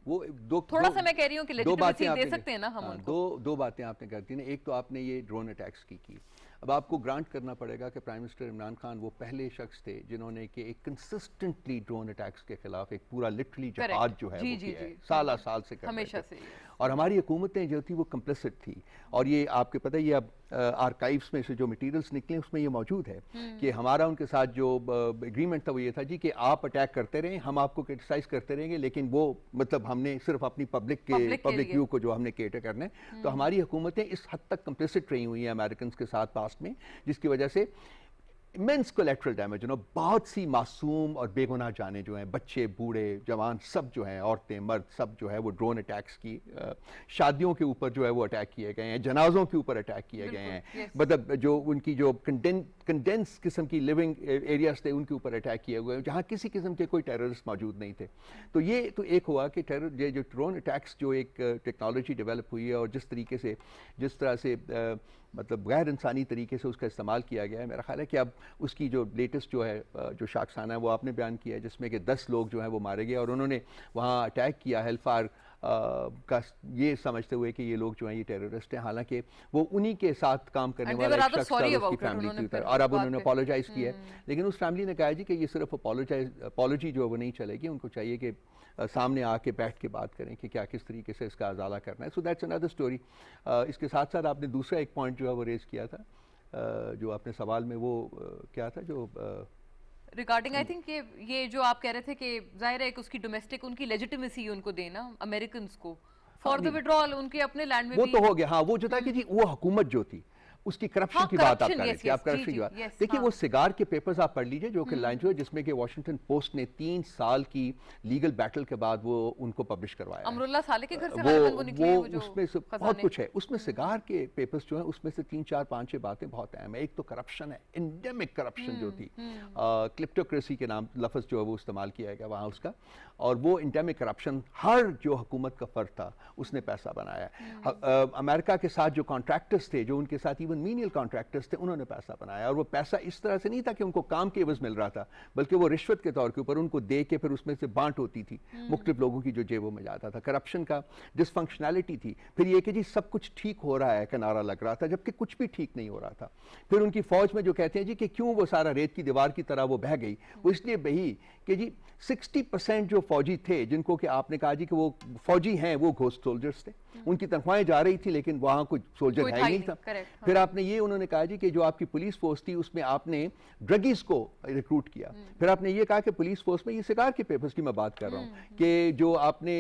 वो थोड़ा सा मैं कह रही हूँ कि लेजिटिमेसी दे सकते हैं ना हम उनको। दो बातें आपने कर दी ना, एक तो आपने ये ड्रोन अटैक्स की। अब आपको ग्रांट करना पड़ेगा कि प्राइम मिनिस्टर इमरान खान वो पहले शख्स थे जिन्होंने कि एक कंसिस्टेंटली ड्रोन अटैक्स के खिलाफ एक पूरा लिटरली जहाद जो है वो किया है, साल से कर हमेशा से, और हमारी हुकूमतें जो थी वो कंप्लिसिट थी। और ये आपके पता है, ये अब आर्काइव्स में से जो मटेरियल्स निकले उसमें ये मौजूद है कि हमारा उनके साथ जो एग्रीमेंट था वो ये था जी कि आप अटैक करते रहें, हम आपको क्रिटिसाइज करते रहेंगे, लेकिन वो मतलब हमने सिर्फ अपनी पब्लिक व्यू को जो हमने केटर करना है। तो हमारी हुकूमतें इस हद तक कंप्लिसिट रही हुई हैं अमेरिकन के साथ पास्ट में, जिसकी वजह से इमेंस कोलेट्रल डैमेज, बहुत सी मासूम और बेगुनाह जाने जो हैं, बच्चे बूढ़े जवान सब जो हैं, औरतें मर्द सब जो है वो ड्रोन अटैक्स की, शादियों के ऊपर जो है वो अटैक किए गए हैं, जनाजों के ऊपर अटैक किए गए हैं, मतलब जो उनकी जो कंडेंस किस्म की लिविंग एरियाज थे उनके ऊपर अटैक किए हुए हैं जहाँ किसी किस्म के कोई टेररिस्ट मौजूद नहीं थे। तो ये तो एक हुआ कि ये जो ड्रोन अटैक्स जो एक टेक्नोलॉजी डेवलप हुई है और जिस तरह से मतलब गैर इंसानी तरीके से उसका इस्तेमाल किया गया है, मेरा ख्याल है कि अब उसकी जो लेटेस्ट जो है जो शाखसाना है वो आपने बयान किया है, जिसमें कि 10 लोग जो हैं वो मारे गए और उन्होंने वहाँ अटैक किया हेल्फायर का ये समझते हुए कि ये लोग जो हैं ये टेररिस्ट हैं, हालांकि वो उन्हीं के साथ काम करने वाला एक शख्स था, उसकी फैमिली थी, और अब उन्होंने अपोलोजाइज किया है। लेकिन उस फैमिली ने कहा जी कि ये सिर्फ अपोलॉजी जो है वो नहीं चलेगी, उनको चाहिए कि सामने आके बैठ के बात करें कि क्या किस तरीके से इसका अजाला करना है। So that's another story. इसके साथ साथ आपने दूसरा एक पॉइंट जो है वो रेज किया था, जो आपने सवाल में वो क्या था जो रिगार्डिंग, आई थिंक ये जो आप कह रहे थे कि जाहिर है उसकी डोमेस्टिक उनकी लेजिटिमेसी उनको देना अमेरिकन को फॉर द विड्रॉल उनके अपने लैंड में वो तो हो गया। हाँ, वो जो था कि जी वो हुकूमत जो थी उसकी करप्शन की बात आप कर रहे थे, आप करप्शन की बात देखिए। वो सिगार के पेपर्स आप पढ़ लीजिए जो कि लाइन जो है, जिसमें कि वॉशिंगटन पोस्ट ने 3 साल की लीगल बैटल के बाद वो उनको पब्लिश करवाया। अमरुल्लाह साले के घर से वो निकले, वो उसमें से बहुत कुछ है, उसमें सिगार के पेपर्स जो है उसमें से 3 4 5 6 बातें बहुत अहम है। एक तो करप्शन है, एंडेमिक करप्शन जो थी, क्लिप्टोक्रेसी के नाम लफ्ज जो है वो इस्तेमाल किया गया वहाँ उसका, और वो एंडेमिक करप्शन हर जो हुकूमत का फर्द था उसने पैसा बनाया। अमेरिका के साथ जो कॉन्ट्रैक्टर्स थे, जो उनके साथ इवन मीनियल कॉन्ट्रैक्टर्स थे, उन्होंने पैसा बनाया, और वो पैसा इस तरह से नहीं था कि उनको काम के एवज मिल रहा था, बल्कि वो रिश्वत के तौर के ऊपर उनको दे के फिर उसमें से बांट होती थी मुख्तलिफ लोगों की जो जेबों में जाता था। करप्शन का डिसफंक्शनैलिटी थी। फिर ये कि जी सब कुछ ठीक हो रहा है का नारा लग रहा था, जबकि कुछ भी ठीक नहीं हो रहा था। फिर उनकी फौज में जो कहते हैं जी कि क्यों वो सारा रेत की दीवार की तरह वो बह गई, वो इसलिए बही कि जी 60% जो फौजी थे, जिनको कि आपने कहा जी कि वो फौजी हैं, वो घोस्ट सोल्जर्स थे, उनकी तनख्वाहें जा रही थी लेकिन वहां कोई सोल्जर है ही नहीं था। फिर आपने ये उन्होंने कहा जी कि जो आपकी पुलिस फोर्स थी उसमें आपने ड्रगीज को रिक्रूट किया। फिर आपने ये कहा कि पुलिस फोर्स में, ये सिगार के पेपर्स की मैं बात कर रहा हूँ, कि जो आपने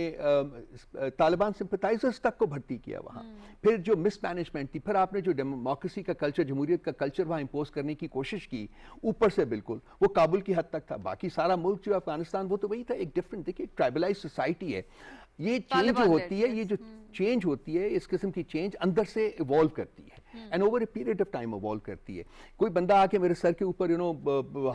तालिबान सिंपथाइजर्स तक को भर्ती किया वहां। फिर जो मिसमैनेजमेंट थी, फिर आपने जो डेमोक्रेसी का कल्चर, जमहूरियत का कल्चर वहां इंपोज करने की कोशिश की ऊपर से, बिल्कुल वो काबुल की हद तक था, बाकी सारा मुल्क जो अफगानिस्तान वो तो वही था, एक डिफरेंट, देखिए ट्राइबलाइज सोसाइटी है। ये चेंज जो होती है, ये जो चेंज होती है, इस किस्म की चेंज अंदर से इवॉल्व करती है and over a period of time evolve करती है। कोई बंदा आके मेरे सर के ऊपर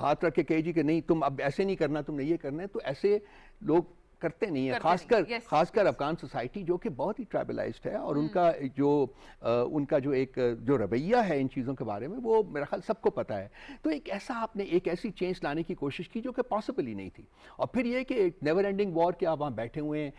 हाथ रख के कहे जी कि नहीं तुम अब ऐसे नहीं करना, तुमने ये करना है, तो ऐसे लोग करते नहीं है, खासकर अफगान सोसाइटी जो कि बहुत ही ट्राइबलाइज्ड है, और उनका जो एक जो रवैया है इन चीज़ों के बारे में वो मेरा ख्याल सबको पता है। तो आपने एक ऐसी चेंज लाने की कोशिश की जो कि पॉसिबल ही नहीं थी। और फिर ये कि नेवर एंडिंग वॉर के आप वहाँ बैठे हुए हैं,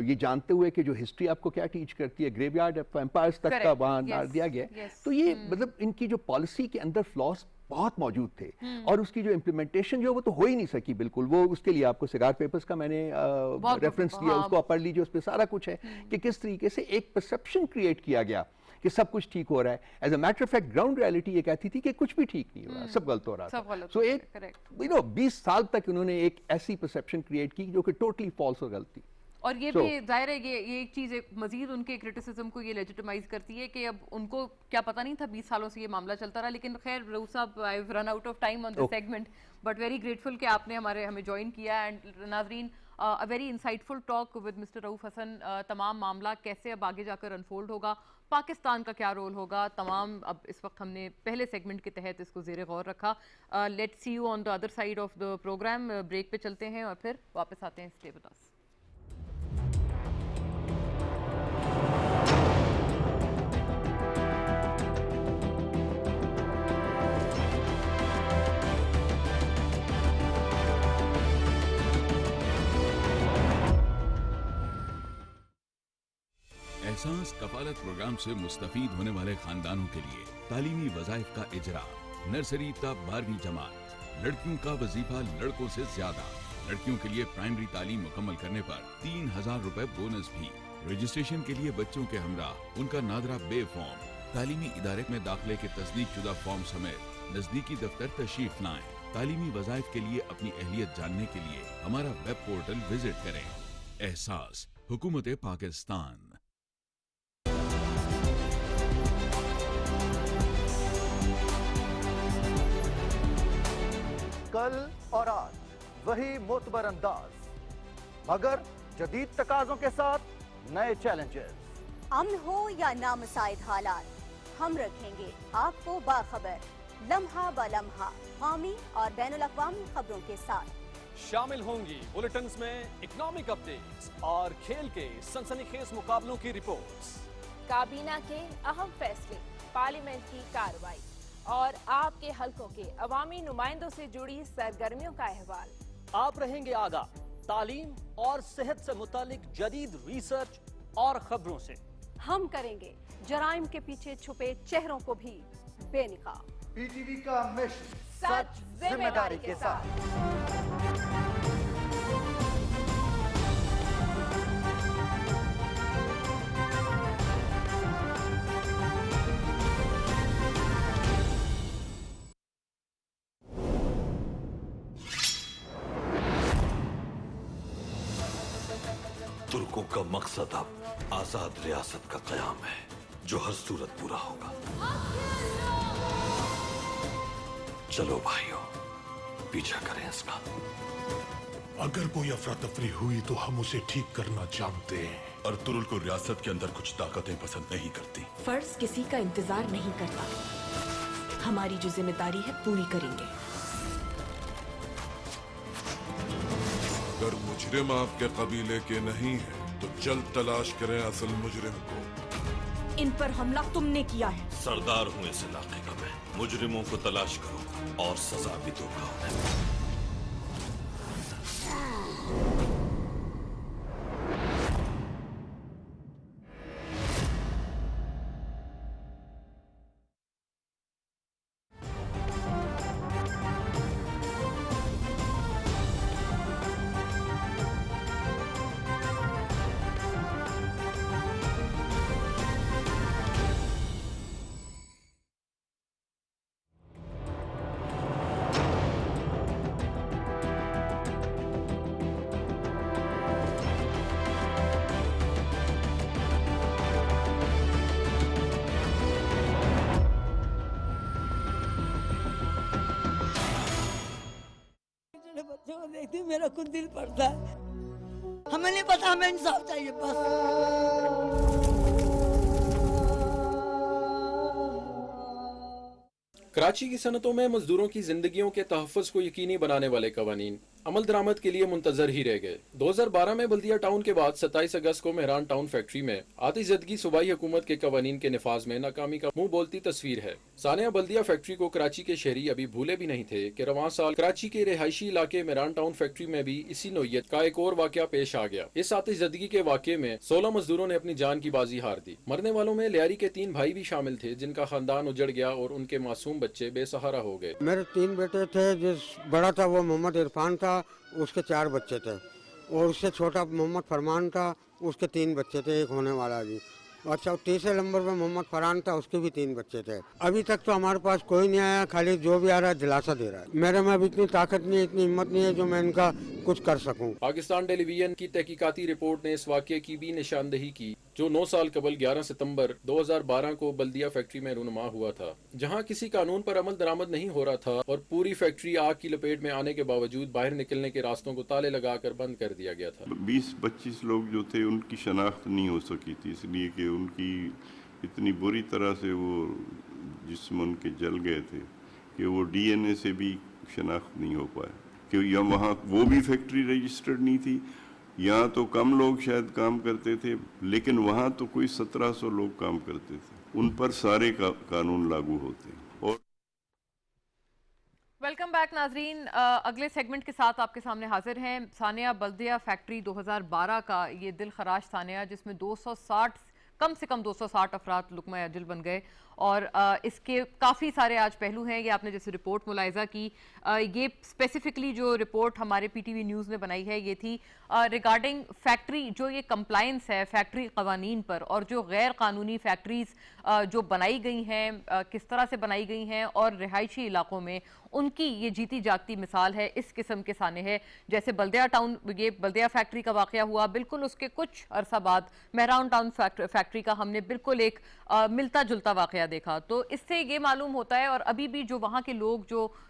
ये जानते हुए कि जो हिस्ट्री आपको क्या टीच करती है, ग्रेवयार्ड ऑफ एम्पायर्स तक का वहाँ डाल दिया गया। तो ये मतलब इनकी जो पॉलिसी के अंदर फ्लॉस बहुत मौजूद थे, और उसकी जो इम्प्लीमेंटेशन जो वो तो हो ही नहीं सकी बिल्कुल। वो उसके लिए आपको सिगार पेपर्स का मैंने रेफरेंस दिया, उसको आप पढ़ लीजिए, उस पर सारा कुछ है कि किस तरीके से एक परसेप्शन क्रिएट किया गया कि सब कुछ ठीक हो रहा है। As a matter of fact ground reality ये कहती थी कि कुछ भी ठीक नहीं हो रहा, सब गलत हो रहा था। सो एक 20 साल तक उन्होंने एक ऐसी परसेप्शन क्रिएट की जो कि टोटली फॉल्स और गलत थी। और ये भी जाहिर है ये एक चीज़ मजीद उनके क्रिटिसिज्म को ये लेजिटिमाइज करती है कि अब उनको क्या पता नहीं था 20 सालों से ये मामला चलता रहा। लेकिन खैर Rauf sahab, I have run out of time on this segment, but very grateful कि आपने हमें ज्वाइन किया। एंड नाजरीन, a very insightful talk with mister Rauf Hasan. तमाम मामला कैसे अब आगे जाकर अनफोल्ड होगा, पाकिस्तान का क्या रोल होगा, तमाम अब इस वक्त हमने पहले सेगमेंट के तहत इसको ज़ेरे गौर रखा। Let's see you on the other side of the program. Break पे चलते हैं और फिर वापस आते हैं। Stay with us. Ehsaas Kafalat programme से मुस्तफीद होने वाले खानदानों के लिए तालीमी वज़ाइफ का इजरा। नर्सरी तक 12वीं जमात। लड़कियों का वजीफा लड़कों से ज्यादा। लड़कियों के लिए प्राइमरी तालीम मुकम्मल करने पर 3000 रुपए बोनस भी। रजिस्ट्रेशन के लिए बच्चों के हमरा उनका नादरा बे फॉर्म, तालीमी इदारे में दाखिले के तस्दीक शुदा फॉर्म समेत नजदीकी दफ्तर तशरीफ लाएं। तालीमी वज़ाइफ के लिए अपनी अहलियत जानने के लिए हमारा वेब पोर्टल विजिट करें। एहसास हुकूमत पाकिस्तान। कल और आज वही मोतबर अंदाज, मगर जदीद तकाजों के साथ नए चैलेंजेस। अमन हो या नामसाइद हालात, हम रखेंगे आपको बाखबर लम्हा ब लम्हा कौमी और बैनुल-अक़वामी खबरों के साथ। शामिल होंगी बुलेटिन्स में इकोनॉमिक अपडेट्स और खेल के सनसनीखेज मुकाबलों की रिपोर्ट्स, काबीना के अहम फैसले, पार्लियामेंट की कार्रवाई और आपके हलकों के अवामी नुमाइंदों से जुड़ी सरगर्मियों का अहवाल। आप रहेंगे आगाह तालीम और सेहत से मुतालिक जदीद रिसर्च और खबरों से। हम करेंगे जराइम के पीछे छुपे चेहरों को भी बेनिकाब। पीटीवी का मिशन सच जिम्मेदारी के साथ। तुर्कों का मकसद अब आजाद रियासत का कयाम है, जो हर सूरत पूरा होगा। चलो भाइयों, पीछा करें इसका। अगर कोई अफरा तफरी हुई तो हम उसे ठीक करना जानते हैं। और तुरुल को रियासत के अंदर कुछ ताकतें पसंद नहीं करती। फर्ज किसी का इंतजार नहीं करता, हमारी जो जिम्मेदारी है पूरी करेंगे। अगर मुजरिम आपके कबीले के नहीं है तो जल्द तलाश करें असल मुजरिम को। इन पर हमला तुमने किया है। सरदार हूँ इस इलाके का मैं। मुजरिमों को तलाश करूंगा और सजा भी दूंगा उन्हें। बच्चों को देखती मेरा खुद दिल पड़ता है। हमें नहीं पता, हमें इंसाफ चाहिए बस। कराची की सनतों में मजदूरों की जिंदगियों के तहफ़्फ़ुज़ को यकीनी बनाने वाले कवानीन अमल दरामद के लिए मुंतजर ही रह गए। 2012 में बल्दिया टाउन के बाद 27 अगस्त को मेहरान टाउन फैक्ट्री में आतिशज़दगी सूबाई हुकूमत के कवानीन के नफाज में नाकामी का मुंह बोलती तस्वीर है। सानिया बल्दिया फैक्ट्री को कराची के शहरी अभी भूले भी नहीं थे कि रवां साल कराची के रिहायशी इलाके मेरान टाउन फैक्ट्री में भी इसी नौयत का एक और वाकया पेश आ गया। इस आतिश ज़दगी के वाकये में 16 मजदूरों ने अपनी जान की बाजी हार दी। मरने वालों में लियारी के 3 भाई भी शामिल थे, जिनका खानदान उजड़ गया और उनके मासूम बच्चे बेसहारा हो गए। मेरे 3 बेटे थे, जिस बड़ा था वो मोहम्मद इरफान था, उसके 4 बच्चे थे, और उससे छोटा मोहम्मद फरमान था, उसके 3 बच्चे थे, एक होने वाला भी। अच्छा, तीसरे नंबर पे मोहम्मद फरहान था, उसके भी 3 बच्चे थे। अभी तक तो हमारे पास कोई नहीं आया, खाली जो भी आ रहा है दिलासा दे रहा है। मेरे में अभी इतनी ताकत नहीं है, इतनी हिम्मत नहीं है जो मैं इनका कुछ कर सकूं। पाकिस्तान टेलीविजन की तहकीकाती रिपोर्ट ने इस वाकये की भी निशानदही की जो 9 साल कबल 11 सितंबर 2012 को बल्दिया फैक्ट्री में रूनुमा हुआ था, जहां किसी कानून पर अमल दरामद नहीं हो रहा था और पूरी फैक्ट्री आग की लपेट में आने के बावजूद बाहर निकलने के रास्तों को ताले लगाकर बंद कर दिया गया था। 20-25 लोग जो थे उनकी शनाख्त नहीं हो सकी थी, इसलिए कि उनकी इतनी बुरी तरह से वो जिस्म उनके जल गए थे कि वो DNA से भी शनाख्त नहीं हो पाए, कि या वहाँ वो भी फैक्ट्री रजिस्टर्ड नहीं थी, यहाँ तो कम लोग शायद काम करते थे, लेकिन वहाँ तो कोई 1700 लोग काम करते थे, उन पर सारे कानून लागू होते। और वेलकम बैक नाजरीन, अगले सेगमेंट के साथ आपके सामने हाजिर हैं। सानिया बल्दिया फैक्ट्री 2012 का ये दिल खराश सानिया, जिसमें 260 कम से कम 260 अफराद लुकमा अजल बन गए और इसके काफ़ी सारे आज पहलू हैं। ये आपने जैसे रिपोर्ट मुलाहिजा की, ये स्पेसिफिकली जो रिपोर्ट हमारे PTV न्यूज़ ने बनाई है ये थी रिगार्डिंग फैक्ट्री जो ये कंप्लायंस है फैक्ट्री कवानीन पर, और जो गैर कानूनी फैक्ट्रीज़ जो बनाई गई हैं किस तरह से बनाई गई हैं और रिहायशी इलाकों में उनकी ये जीती जागती मिसाल है। इस किस्म के साने है जैसे बल्दिया टाउन, ये बल्दिया फैक्ट्री का वाकया हुआ, बिल्कुल उसके कुछ अरसा बाद मेहरान टाउन फैक्ट्री का हमने बिल्कुल एक मिलता जुलता वाकया देखा। तो इससे ये मालूम होता है, और अभी भी जो वहाँ के लोग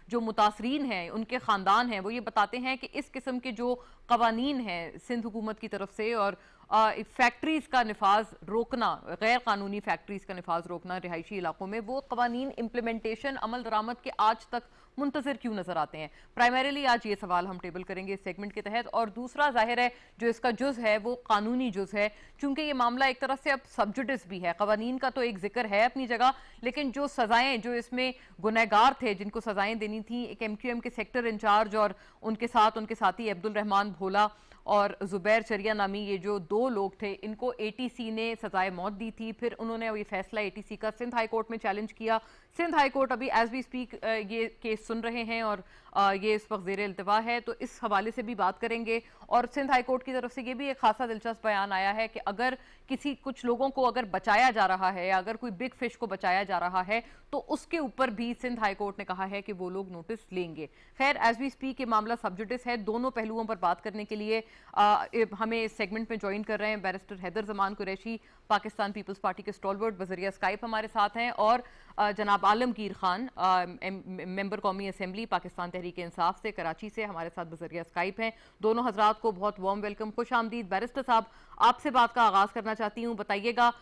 जो मुतासरीन हैं, उनके ख़ानदान हैं, वो ये बताते हैं कि इस किस्म के जो कवानीन हैं सिंध हुकूमत की तरफ से और फैक्ट्रीज़ का निफाज रोकना, गैर कानूनी फैक्ट्रीज़ का निफाज रोकना रिहायशी इलाकों में, वो कवानीन इम्प्लीमेंटेशन अमल दरामद के आज तक मुंतज़िर क्यों नज़र आते हैं। प्राइमरीली आज ये सवाल हम टेबल करेंगे इस सेगमेंट के तहत, और दूसरा जाहिर है जो इसका जुज़ है वो कानूनी जुज़ है, चूँकि ये मामला एक तरह से अब सब्जुडिस भी है। कवानीन का तो एक जिक्र है अपनी जगह, लेकिन जो सज़ाएँ जो इसमें गुनहगार थे जिनको सज़ाएँ देनी थी, एक MQM के सेक्टर इंचार्ज और उनके साथी अब्दुल रहमान भोला और ज़ुबैर चरिया नामी ये जो 2 लोग थे, इनको ATC ने सजाए मौत दी थी। फिर उन्होंने ये फैसला ATC का सिंध हाई कोर्ट में चैलेंज किया। सिंध हाई कोर्ट अभी एज वी स्पीक ये केस सुन रहे हैं और ये इस वक्त ज़ेर इल्तिवा है, तो इस हवाले से भी बात करेंगे। और सिंध हाई कोर्ट की तरफ से ये भी एक खासा दिलचस्प बयान आया है कि अगर कुछ लोगों को अगर बचाया जा रहा है या अगर कोई बिग फिश को बचाया जा रहा है तो उसके ऊपर भी सिंध हाई कोर्ट ने कहा है कि वो लोग नोटिस लेंगे। खैर, एज वी स्पीक ये मामला सब्जुडिस है। दोनों पहलुओं पर बात करने के लिए हमें इस सेगमेंट में ज्वाइन कर रहे हैं barrister Haider Zaman Qureshi, Pakistan peoples party के स्टॉलवर्ड, बजरिया स्काइप हमारे साथ हैं, और जनाब आलमगीर खान, मेंबर कौमी असेंबली पाकिस्तान तहरीक इंसाफ से कराची से हमारे साथ बजरिया स्काइप हैं। दोनों हजरात को बहुत वार्म वेलकम, खुश आमदीद। बैरिस्टर साहब, आपसे बात का आगाज़ करना चाहती हूँ, बताइएगा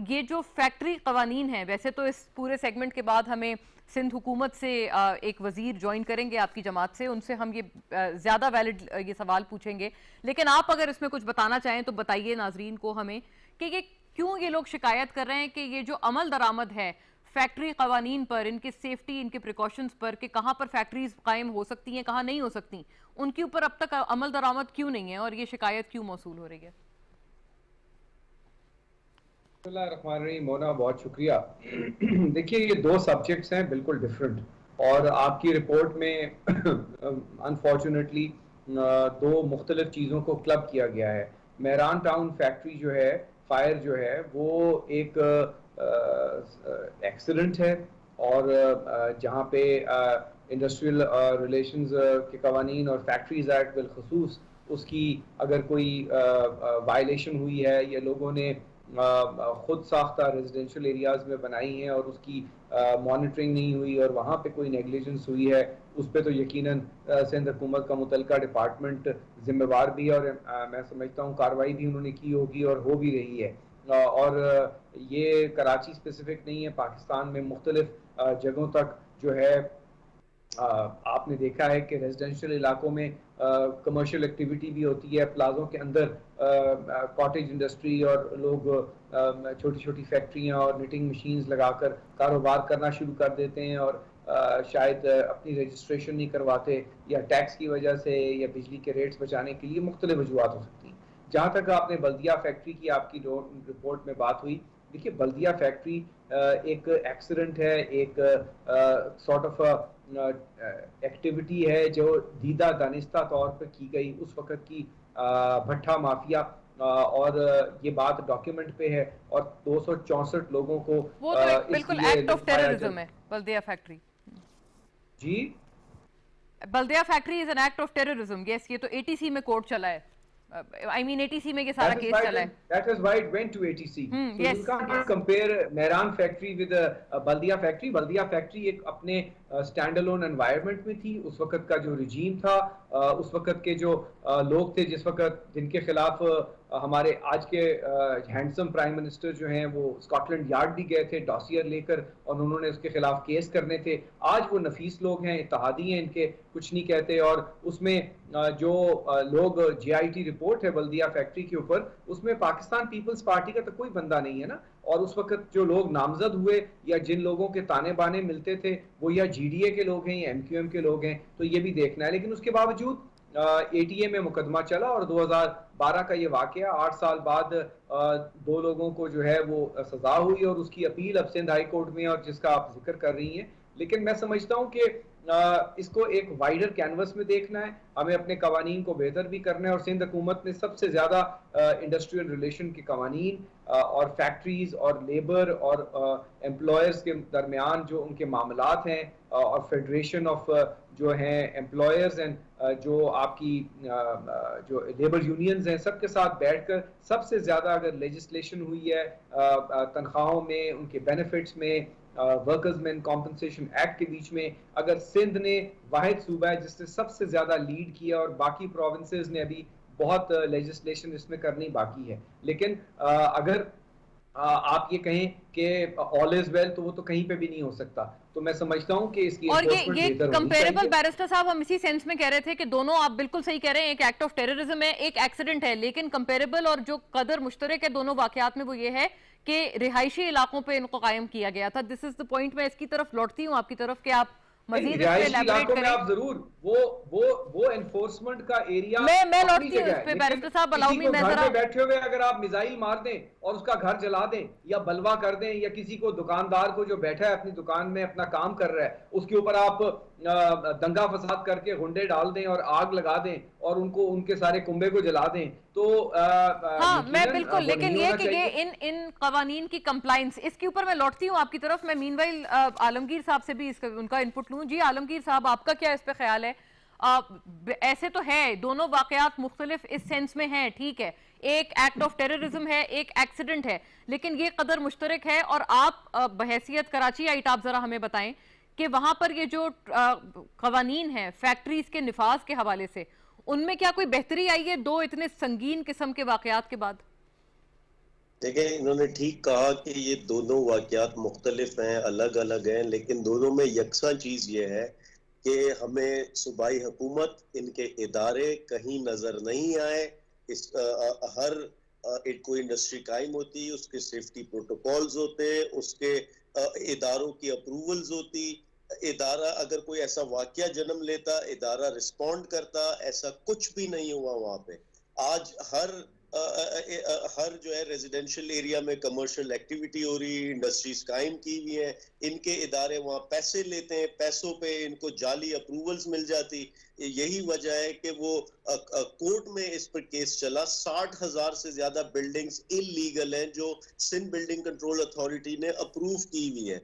ये जो फैक्ट्री कवानीन है, वैसे तो इस पूरे सेगमेंट के बाद हमें सिंध हुकूमत से एक वजीर ज्वाइन करेंगे आपकी जमात से, उनसे हम ये ज़्यादा वैलिड ये सवाल पूछेंगे, लेकिन आप अगर इसमें कुछ बताना चाहें तो बताइए नाजरीन को हमें कि ये क्यों ये लोग शिकायत कर रहे हैं कि ये जो अमल दरामद है फैक्ट्री कवानीन पर, इनके सेफ्टी, इनके प्रिकॉशंस पर, कि कहाँ पर फैक्ट्रीज कायम हो सकती हैं, कहाँ नहीं हो सकती, उनके ऊपर अब तक अमल दरामद क्यों नहीं है और ये शिकायत क्यों मौसूल हो रही है? मोना, बहुत शुक्रिया। देखिए, ये 2 सब्जेक्ट्स हैं बिल्कुल डिफरेंट, और आपकी रिपोर्ट में अनफॉर्चुनेटली 2 मुख्तलिफ चीज़ों को क्लब किया गया है। मेहरान टाउन फैक्ट्री जो है, फायर जो है, वो एक एक्सीडेंट है, और जहाँ पे इंडस्ट्रियल रिलेशंस के कवानीन और फैक्ट्रीज एक्ट बिलखसूस उसकी अगर कोई वायलेशन हुई है या लोगों ने खुद साख्ता रेजिडेंशियल एरियाज में बनाई हैं और उसकी मॉनिटरिंग नहीं हुई और वहाँ पे कोई नेग्लिजेंस हुई है, उस पर तो यकीनन सिंध हुकूमत का मुतलका डिपार्टमेंट जिम्मेवार भी है, और मैं समझता हूँ कार्रवाई भी उन्होंने की होगी और हो भी रही है। और ये कराची स्पेसिफिक नहीं है, पाकिस्तान में मुख्तलिफ जगहों तक जो है आपने देखा है कि रेजिडेंशियल इलाकों में कमर्शियल एक्टिविटी भी होती है, प्लाजों के अंदर कॉटेज इंडस्ट्री और लोग छोटी छोटी फैक्ट्रियां और निटिंग मशीन्स लगाकर कारोबार करना शुरू कर देते हैं और शायद अपनी रजिस्ट्रेशन नहीं करवाते या टैक्स की वजह से या बिजली के रेट्स बचाने के लिए मुख्तलिफ वजूहत हो सकती हैं। जहाँ तक आपने बल्दिया फैक्ट्री की आपकी रिपोर्ट में बात हुई, देखिए बल्दिया फैक्ट्री एक एक्सीडेंट है, एक सॉर्ट ऑफ एक्टिविटी है जो दीदा दानिस्ता तौर पर की गई उस वक़्त की भट्ठा माफिया, और ये बात डॉक्यूमेंट पे है और 264 लोगों को वो तो बिल्कुल एक्ट ऑफ टेररिज्म है बल्दिया फैक्ट्री जी। Baldia factory is an act of terrorism. Yes, ये तो एटीसी में कोर्ट चला है, I mean ATC में ये सारा केस चला है। That is why it went to ATC. So yes. You can't compare Mehran factory with Baldia factory. Baldia factory एक अपने स्टैंडअलोन एनवायरनमेंट में थी। उस वक्त का जो रिजीम था, उस वक्त के जो लोग थे जिस वक्त जिनके खिलाफ हमारे आज के हैंडसम प्राइम मिनिस्टर जो हैं वो स्कॉटलैंड यार्ड भी गए थे डॉसियर लेकर और उन्होंने उसके खिलाफ केस करने थे। आज वो नफीस लोग हैं, इत्तेहादी हैं, इनके कुछ नहीं कहते। और उसमें जो लोग GIT रिपोर्ट है बल्दिया फैक्ट्री के ऊपर, उसमें पाकिस्तान पीपल्स पार्टी का तो कोई बंदा नहीं है ना। और उस वक्त जो लोग नामजद हुए या जिन लोगों के ताने बाने मिलते थे वो या GDA के लोग हैं या MQM के लोग हैं, तो ये भी देखना है। लेकिन उसके बावजूद ATA में मुकदमा चला और 2012 का ये वाकया, 8 साल बाद 2 लोगों को जो है वो सजा हुई और उसकी अपील अब सिंध हाई कोर्ट में और जिसका आप जिक्र कर रही हैं। लेकिन मैं समझता हूँ कि इसको एक वाइडर कैनवस में देखना है, हमें अपने कवानीन को बेहतर भी करना है। और सिंध हुकूमत ने सबसे ज़्यादा इंडस्ट्रियल रिलेशन के कवानीन और फैक्ट्रीज और लेबर और एम्प्लॉयर्स के दरमियान जो उनके मामलात हैं और फेडरेशन ऑफ जो हैं एम्प्लॉयर्स एंड जो आपकी जो लेबर यूनियंस हैं, सबके साथ बैठकर सबसे ज़्यादा अगर लेजिस्लेशन हुई है तनख्वाहों में, उनके बेनिफिट्स में, वर्कर्स मैन कॉम्पनसेशन एक्ट के बीच में, अगर सिंध ने वाहिद सूबा है जिसने सबसे ज़्यादा लीड किया और बाकी प्रोविंसेस ने अभी बहुत लेजिस्लेशन इसमें करनी बाकी है। लेकिन अगर आप ये कहें कि ऑल इज वेल तो वो तो कहीं पे भी नहीं हो सकता। तो मैं समझता हूं कि इसकी और ये कंपेरेबल बैरिस्टर साहब हम इसी सेंस में कह रहे थे कि दोनों आप बिल्कुल सही कह रहे हैं, एक एक्ट ऑफ टेररिज्म है, एक एक्सीडेंट है, लेकिन कंपेरेबल और जो कदर मुश्तरक है दोनों वाकयात में वो ये है कि रिहायशी इलाकों पे इनको कायम किया गया था। This is the point. मैं इसकी तरफ लौटती हूँ आपकी तरफ कि आप मजीद इलाकों में आप जरूर वो एनफोर्समेंट का एरिया मैं लौटती हूं इस पे बैरिस्टर साहब, अलाउ मी। मैं जरा बैठे हुए अगर आप मिसाइल मार दें और उसका घर जला दें या बलवा कर दें, या किसी को दुकानदार को जो बैठा है अपनी दुकान में अपना काम कर रहा है उसके ऊपर आप दंगा फसाद करके गुंडे डाल दें और आग लगा दें और उनको उनके सारे कुंबे को जला दें, तो हाँ मैं बिल्कुल, लेकिन ये कि ये इन कवानीन की कंप्लाइंस, इसके ऊपर मैं लौटती हूँ आपकी तरफ। मैं मीनवाइल आलमगीर साहब से भी उनका इनपुट लूँ। जी आलमगीर साहब, आपका क्या इस पे ख्याल है? ऐसे तो है दोनों वाकयात मुख्तलिफ इस सेंस में हैं, ठीक है, एक एक्ट ऑफ टेररिज्म है, एक एक्सीडेंट है, लेकिन ये कदर मुश्तरक है। और आप बहैसियत कराची आइट आप जरा हमें बताएं कि वहां पर ये जो कवानीन है फैक्ट्रीज के निफाज के हवाले से, उनमें क्या कोई बेहतरी आई है दो इतने संगीन किस्म के वाकयात के बाद? देखिए, इन्होंने ठीक कहा कि ये दोनों वाकयात मुख्तलिफ हैं, अलग अलग हैं, लेकिन दोनों में यकसा चीज ये है कि हमें सूबाई हुकूमत, इनके इदारे कहीं नजर नहीं आए। इस हर कोई इंडस्ट्री कायम होती, उसके सेफ्टी प्रोटोकॉल्स होते, उसके इदारों की अप्रूवल्स होती, इदारा अगर कोई ऐसा वाकया जन्म लेता, इदारा रिस्पॉन्ड करता, ऐसा कुछ भी नहीं हुआ वहां पे। आज हर जो है रेजिडेंशियल एरिया में कमर्शियल एक्टिविटी हो रही, इंडस्ट्रीज कायम की हुई हैं, इनके इदारे वहाँ पैसे लेते हैं, पैसों पे इनको जाली अप्रूवल्स मिल जाती। यही वजह है कि वो कोर्ट में इस पर केस चला। 60,000 से ज्यादा बिल्डिंग्स इलीगल हैं जो सिंध बिल्डिंग कंट्रोल अथॉरिटी ने अप्रूव की हुई है।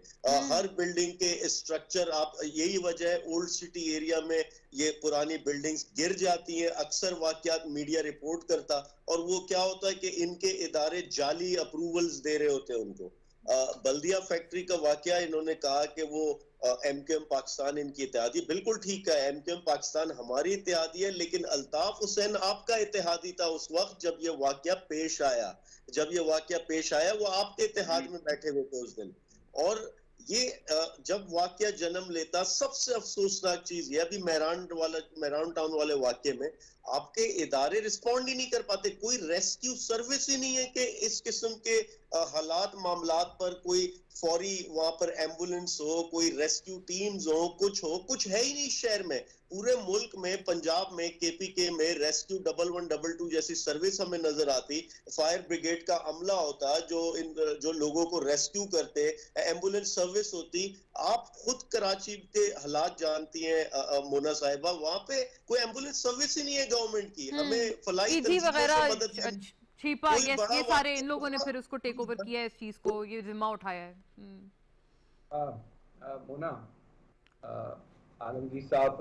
हर बिल्डिंग के स्ट्रक्चर, आप यही वजह है ओल्ड सिटी एरिया में ये पुरानी बिल्डिंग्स गिर जाती हैं, अक्सर वाकयात मीडिया रिपोर्ट करता, और वो क्या होता है कि इनके इदारे जाली अप्रूवल्स दे रहे होते हैं उनको। बल्दिया फैक्ट्री का वाकया, इन्होंने कहा कि वो MQM पाकिस्तान इनकी इत्तेहादी, बिल्कुल ठीक है, MQM पाकिस्तान हमारी इत्तेहादी है, लेकिन अल्ताफ हुसैन आपका इत्तेहादी था उस वक्त जब ये वाकया पेश आया। जब ये वाकया पेश आया वो आपके इत्तेहाद में बैठे हुए थे उस दिन। और ये जब वाकया जन्म लेता, सबसे अफसोसनाक चीज ये, अभी मेहरान टाउन वाले वाकये में आपके इदारे रिस्पॉन्ड ही नहीं कर पाते, कोई रेस्क्यू सर्विस ही नहीं है कि इस किस्म के हालात मामलात पर कोई फौरी वहां पर एम्बुलेंस हो, कोई रेस्क्यू टीम्स हो, कुछ है ही नहीं शहर में। पूरे मुल्क में, पंजाब में, केपीके में रेस्क्यू 1112 जैसी सर्विस हमें नजर आती, फायर ब्रिगेड का अमला होता जो लोगों को रेस्क्यू करते, एम्बुलेंस सर्विस होती। आप खुद कराची के हालात जानती हैं मोना साहिबा, वहां पे कोई एम्बुलेंस सर्विस ही नहीं है गवर्नमेंट की। हमें फलाई वगैरह छिपा ये सारे इन लोगों ने फिर उसको टेक ओवर किया है, इस चीज को ये जिम्मा उठाया है। मोना, आलमगीर साहब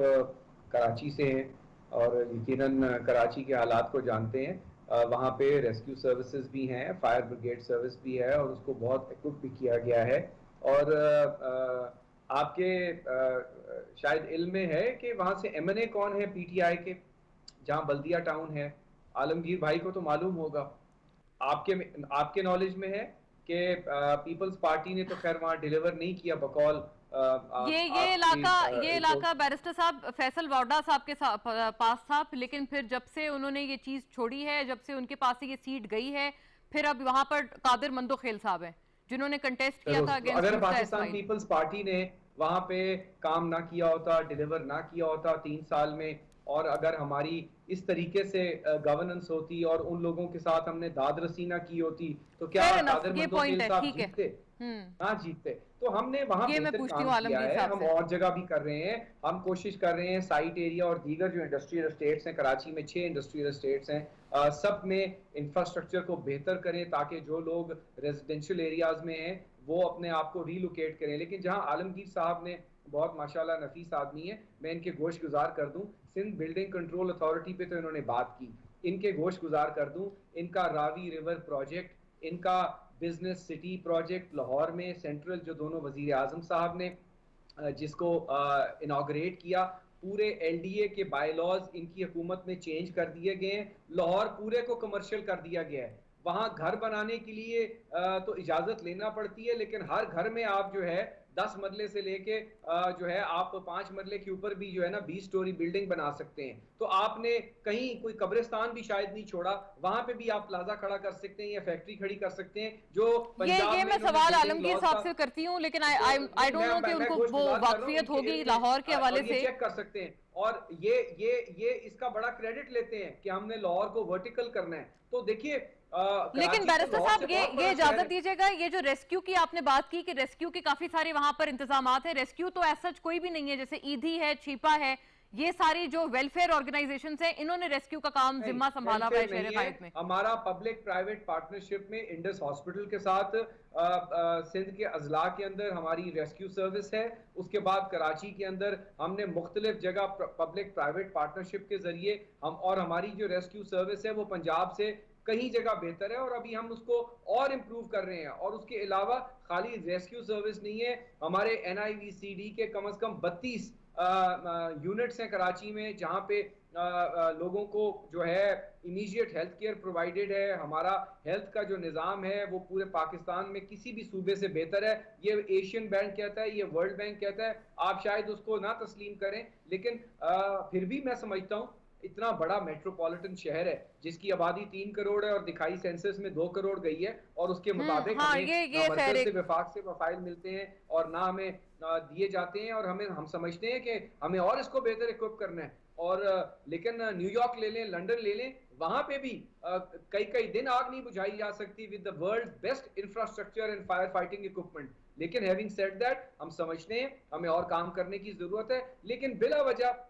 कराची से हैं और यकीनन कराची के हालात को जानते हैं। वहाँ पे रेस्क्यू सर्विसेज भी हैं, फायर ब्रिगेड सर्विस भी है और उसको बहुत इक्विप भी किया गया है। और आपके शायद इल्म में है कि वहाँ से एमएनए कौन है पीटीआई के, जहाँ बल्दिया टाउन है? आलमगीर भाई को तो मालूम होगा। आपके नॉलेज में है कि पीपल्स पार्टी ने तो खैर वहाँ डिलीवर नहीं किया बकौल ये इलाका बैरिस्टर साहब फैसल वाडा साहब के पास था, लेकिन फिर जब से उन्होंने ये चीज छोड़ी है, जब से उनके पास से ये सीट गई है, फिर अब वहां पर कादिर मंदोखेल साहब हैं जिन्होंने कंटेस्ट किया था अगेंस्ट। अगर पाकिस्तान पीपल्स पार्टी ने वहां पे काम ना किया होता, डिलीवर ना किया होता 3 साल में, और अगर हमारी इस तरीके से गवर्नेंस होती और उन लोगों के साथ हमने दाद रसी ना की होती, तो क्या कादिर मंदोखेल साहब जीतते? ना जीतते। तो हमने वहां बेहतर काम किया है, हम और जगह भी कर रहे हैं। हम कोशिश कर रहे हैं साइट एरिया और दीगर जो इंडस्ट्रियल एस्टेट्स हैं, कराची में 6 इंडस्ट्रियल एस्टेट्स हैं, सब में इंफ्रास्ट्रक्चर को बेहतर करें ताकि जो लोग रेजिडेंशियल एरियाज में हैं वो अपने आप को रीलोकेट करें। लेकिन जहां आलमगीर साहब ने बहुत माशाल्लाह नफीस आदमी है, मैं इनके गोश गुजार कर दूं, सिंध बिल्डिंग कंट्रोल अथॉरिटी पे तो इन्होंने बात की, इनके गोश गुजार कर दूं, इनका रावी रिवर प्रोजेक्ट, इनका बिजनेस सिटी प्रोजेक्ट लाहौर में सेंट्रल, जो दोनों वजीर आजम साहब ने जिसको इनॉग्रेट किया, पूरे एलडीए के बायलॉज इनकी हुकूमत में चेंज कर दिए गए हैं। लाहौर पूरे को कमर्शियल कर दिया गया है। वहां घर बनाने के लिए तो इजाजत लेना पड़ती है, लेकिन हर घर में आप जो है 10 मरले से लेके जो है आप 5 मरले के ऊपर भी जो है ना 20 स्टोरी बिल्डिंग बना सकते हैं। तो आपने कहीं कोई कब्रिस्तान भी शायद नहीं छोड़ा, वहां पे भी आप प्लाजा खड़ा कर सकते हैं या फैक्ट्री खड़ी कर सकते हैं। जो ये मैं सवाल आलमगीर साहब से करती हूँ, लेकिन आई डोंट नो कि उनको वो वाकफियत होगी लाहौर के हवाले से। चेक कर सकते हैं और ये इसका बड़ा क्रेडिट लेते हैं कि हमने लाहौर को वर्टिकल करना है। तो देखिए लेकिन बैरिस्टर साहब ये इजाजत दीजिएगा, ये जो रेस्क्यू की आपने बात की कि रेस्क्यू के काफी सारे वहां पर इंतजामात है, रेस्क्यू तो ऐसा कोई भी नहीं है, जैसे ईदी है, छिपा है, ये सारी जो वेलफेयर ऑर्गेनाइजेशंस हैं, इन्होंने रेस्क्यू का काम जिम्मा संभाला हुआ है शहर कायद में। हमारा पब्लिक प्राइवेट पार्टनरशिप में इंडस हॉस्पिटल के साथ सिंध के अजला के अंदर हमारी रेस्क्यू सर्विस है। उसके बाद कराची के अंदर हमने मुख्तलिफ जगह पब्लिक प्राइवेट पार्टनरशिप के जरिए और हमारी जो रेस्क्यू सर्विस है वो पंजाब से कई जगह बेहतर है और अभी हम उसको और इम्प्रूव कर रहे हैं। और उसके अलावा खाली रेस्क्यू सर्विस नहीं है, हमारे NIVCD के कम से कम 32 यूनिट्स हैं कराची में, जहाँ पे लोगों को जो है इमीडिएट हेल्थ केयर प्रोवाइडेड है। हमारा हेल्थ का जो निज़ाम है वो पूरे पाकिस्तान में किसी भी सूबे से बेहतर है। ये एशियन बैंक कहता है, ये वर्ल्ड बैंक कहता है, आप शायद उसको ना तस्लीम करें, लेकिन फिर भी मैं समझता हूँ इतना बड़ा मेट्रोपॉलिटन शहर है जिसकी आबादी 3 करोड़ है और दिखाई सेंसस में 2 करोड़ गई है, और उसके मुताबिक हमें से विफाक से वफाइल मिलते हैं और ना हमें दिए जाते हैं, और हम समझते हैं कि हमें और इसको बेहतर इक्विप करना है। और लेकिन न्यूयॉर्क ले लें, लंदन ले लें, वहां पे भी कई दिन आग नहीं बुझाई जा सकती with the world best infrastructure and fire fighting equipment. लेकिन हैविंग सेड दैट, हम समझते हैं हमें और काम करने की जरूरत है। लेकिन बिला वजह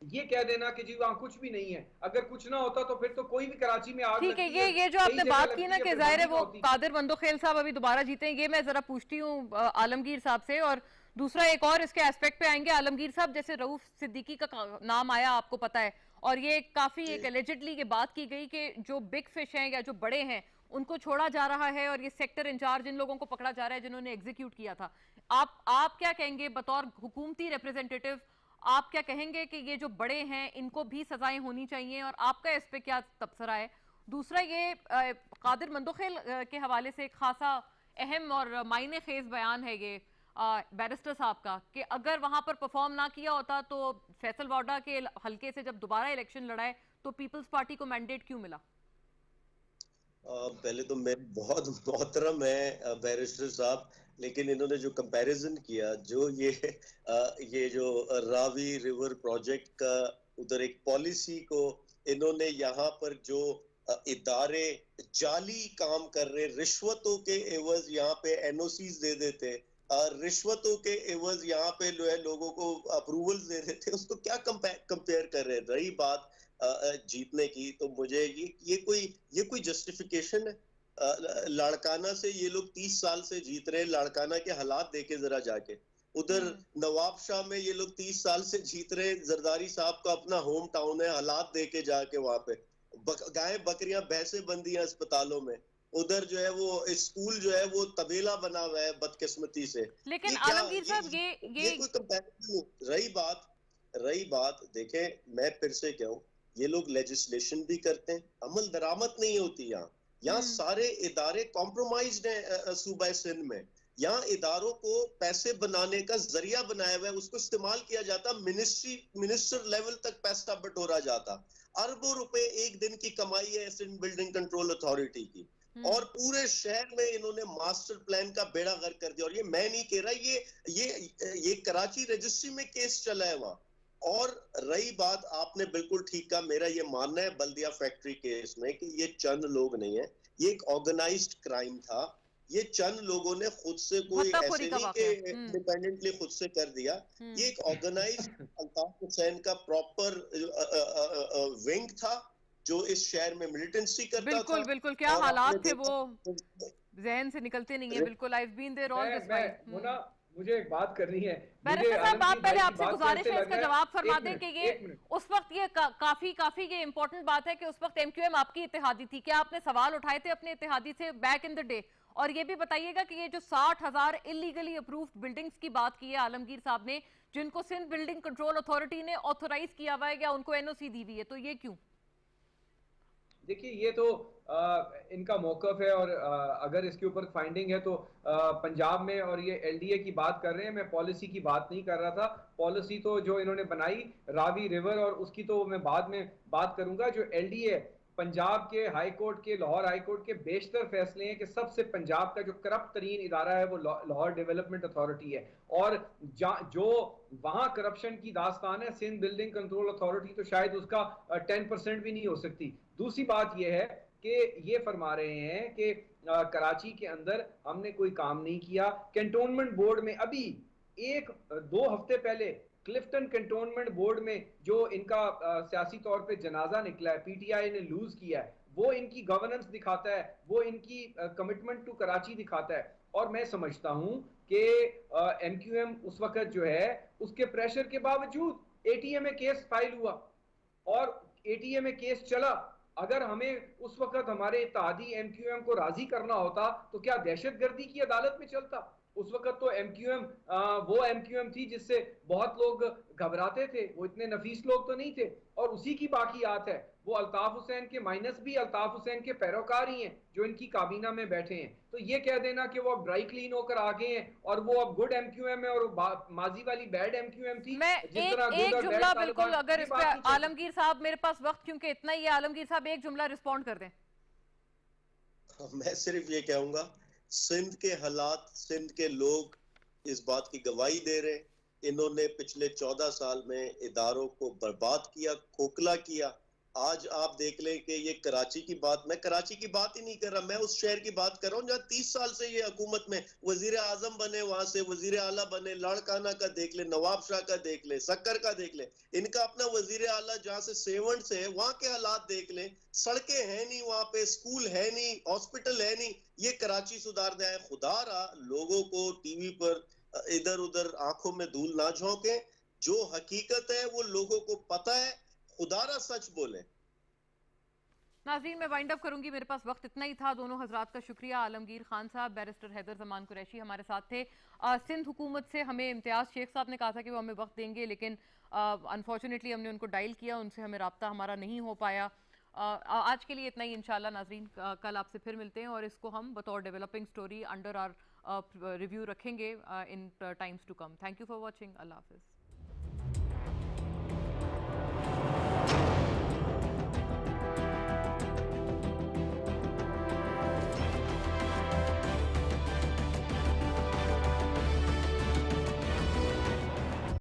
ये कह देना कि जी वहाँ कुछ भी नहीं है, अगर कुछ ना होता तो फिर तो कोई भी कराची में आग ठीक है। ये जो आपने बात की ना कि जाहिर है वो कादिर मंदोखेल साहब अभी दोबारा जीते, ये मैं जरा पूछती हूँ आलमगीर साहब से। और दूसरा एक और इसके एस्पेक्ट पे आएंगे आलमगीर साहब, जैसे रऊफ सिद्दीकी का नाम आया, आपको पता है, और ये काफी एक एलिजिडली की बात की गई कि जो बिग फिश हैं या जो बड़े हैं उनको छोड़ा जा रहा है और ये सेक्टर इंचार्ज इन लोगों को पकड़ा जा रहा है जिन्होंने एग्जीक्यूट किया था। आप क्या कहेंगे बतौर हुकूमती रिप्रेजेंटेटिव, आप क्या कहेंगे कि ये जो बड़े हैं इनको भी सजाएं होनी चाहिए, और आपका इस पे क्या तबसरा है? दूसरा ये कादिर मंदोखेल के हवाले से एक खासा अहम और मायने खेज बयान है ये बैरिस्टर साहब का कि अगर वहां पर परफॉर्म ना किया होता तो फैसल वाडा के हल्के से जब दोबारा इलेक्शन लड़ाए तो पीपल्स पार्टी को मैंडेट क्यों मिला? पहले तो मैं बहुत मोहतरम है बैरिस्टर साहब, लेकिन इन्होंने जो कंपैरिजन किया, जो ये जो रावी रिवर प्रोजेक्ट का उधर एक पॉलिसी को इन्होंने यहाँ पर जो इदारे जाली काम कर रहे, रिश्वतों के एवज यहाँ पे एनओसीज दे देते, रिश्वतों के एवज यहाँ पे जो है लोगों को अप्रूवल्स दे देते, उसको क्या कंपेयर कर रहे हैं? रही बात जीतने की, तो मुझे ये कोई जस्टिफिकेशन है? लाड़काना से ये लोग 30 साल से जीत रहे हैं। लाड़काना के हालात देखे जरा जाके। उधर नवाब शाह में ये लोग 30 साल से जीत रहे हैं। जरदारी साहब का अपना होम टाउन है, हालात देखे जाके वहां पे गाय बकरियां भैंसे बंदी हैं अस्पतालों में। उधर जो है वो स्कूल जो है वो तबेला बना हुआ है बदकिस्मती से। लेकिन आलमगीर साहब ये कोई कंपैरिजन? रही बात देखें, मैं फिर से कहूं, ये लोग लेजिस्लेशन भी करते हैं, अमल दरामद नहीं होती। यहाँ सारे इदारे कॉम्प्रोमाइज्ड हैं सूबा सिंध में। यहाँ इदारों को पैसे बनाने का जरिया बनाया हुआ है, उसको इस्तेमाल किया जाता, मिनिस्टर लेवल तक पैसा बटोरा जाता। अरबों रुपए एक दिन की कमाई है सिंध बिल्डिंग कंट्रोल अथॉरिटी की, और पूरे शहर में इन्होंने मास्टर प्लान का बेड़ा गर्क कर दिया। और ये मैं नहीं कह रहा, ये कराची रजिस्ट्री में केस चला है वहां। और रही बात, आपने बिल्कुल ठीक कहा, मेरा ये मानना है बल्दिया फैक्ट्री केस में कि ये चंद लोग नहीं है, ये एक ऑर्गेनाइज्ड क्राइम था। ये चंद लोगों ने खुद से कोई ऐसे नहीं कि इंडिपेंडेंटली खुद से कर दिया। ये एक ऑर्गेनाइज्ड अल्ताफ हुसैन का प्रॉपर विंग था जो इस शहर में मिलिटेंसी करता था। बिल्कुल क्या हालात थे वो जहन से निकलते नहीं है। बिल्कुल I have been there all this time. मुझे एक बात करनी है। बैरिस्टर साहब, आप पहले आपसे गुजारिश है इसका जवाब फरमा दें कि ये उस वक्त ये काफी ये इंपॉर्टेंट बात है कि उस वक्त एमक्यूएम आपकी इत्तेहादी थी। क्या आपने सवाल उठाए थे अपने इत्तेहादी से बैक इन द डे? और ये भी बताइएगा कि ये जो 60,000 इलीगली अप्रूव्ड बिल्डिंग्स की बात की है आलमगीर साहब ने, जिनको सिंध बिल्डिंग कंट्रोल अथॉरिटी ने ऑथोराइज किया हुआ है या उनको एनओसी दी हुई है, तो ये क्यों? देखिए, ये तो इनका मौकफ है, और अगर इसके ऊपर फाइंडिंग है तो पंजाब में, और ये एलडीए की बात कर रहे हैं, मैं पॉलिसी की बात नहीं कर रहा था। पॉलिसी तो जो इन्होंने बनाई रावी रिवर, और उसकी तो मैं बाद में बात करूंगा। जो एलडीए पंजाब के हाई कोर्ट के, लाहौर हाई कोर्ट के बेशतर फैसले हैं कि सबसे पंजाब का जो करप्ट तरीन इदारा है वो लाहौर डेवलपमेंट अथॉरिटी है, और जो वहां करप्शन की दास्तान है सिंध बिल्डिंग कंट्रोल अथॉरिटी, तो शायद उसका 10% भी नहीं हो सकती। दूसरी बात यह है कि ये फरमा रहे हैं कि कराची के अंदर हमने कोई काम नहीं किया। कैंटोनमेंट बोर्ड में अभी 1-2 हफ्ते पहले क्लिफ्टन कैंटोनमेंट बोर्ड में जो इनका सियासी तौर पे जनाजा निकला है, पीटीआई ने लूज किया है, वो इनकी गवर्नेंस दिखाता है, वो इनकी कमिटमेंट टू कराची दिखाता है। और मैं समझता हूं कि एमक्यूएम उस वक्त जो है उसके प्रेशर के बावजूद एटीए में केस फाइल हुआ और एटीए में केस चला। अगर हमें उस वक्त हमारे इत्तेहादी एमक्यूएम को राजी करना होता तो क्या दहशतगर्दी की अदालत में चलता? उस वक्त तो एमक्यूएम वो एमक्यूएम थी जिससे बहुत लोग घबराते थे, वो इतने नफीस लोग तो नहीं थे, और उसी की बाकियात है। वो अल्ताफ हुसैन के माइनस भी अल्ताफ हुसैन के पैरोकार ही हैं जो इनकी काबीना में बैठे हैं। तो ये कह देना कि वो अब ड्राई क्लीन होकर आ गए हैं और वो अब गुड एमक्यूएम है और माजी वाली बैड एमक्यूएम थी। मैं एक जुमला बिल्कुल, अगर इस पे आलमगीर साहब, मेरे पास वक्त क्योंकि इतना ही है, आलमगीर साहब एक जुमला रिस्पॉन्ड कर दें। मैं सिर्फ ये कहूंगा, सिंध के हालात, सिंध के लोग इस बात की गवाही दे रहे हैं। इन्होंने पिछले 14 साल में इदारों को बर्बाद किया, खोखला किया। आज आप देख लें कि ये कराची की बात, मैं कराची की बात ही नहीं कर रहा, मैं उस शहर की बात कर रहा हूँ जहाँ 30 साल से ये हुकूमत में वजीर आजम बने, वहां से वजीर आला बने। लाड़काना का देख ले, नवाब शाह का देख ले, सक्कर का देख ले, इनका अपना वजीर आला जहाँ से सेवंट से है, वहां के हालात देख ले। सड़कें है नहीं वहां पे, स्कूल है नहीं, हॉस्पिटल है नहीं। ये कराची सुधार दे आए। खुदा रहा लोगों को टीवी पर इधर उधर आंखों में धूल ना झोंके। जो हकीकत है वो लोगों को पता है, खुदारा सच बोले। नाज़रीन, मैं वाइंड अप करूंगी, मेरे पास वक्त इतना ही था। दोनों हजरात का शुक्रिया। आलमगीर खान साहब, बैरिस्टर हैदर जमान कुरैशी हमारे साथ थे। सिंध हुकूमत से हमें इम्तियाज़ शेख साहब ने कहा था कि वो हमें वक्त देंगे, लेकिन अनफॉर्चुनेटली हमने उनको डायल किया, उनसे हमें रब्ता हमारा नहीं हो पाया। आज के लिए इतना ही। इंशाल्लाह नाज़रीन, कल आपसे फिर मिलते हैं और इसको हम बतौर developing story under our review रखेंगे in times to come. Thank you for watching. अल्लाह हाफिज़।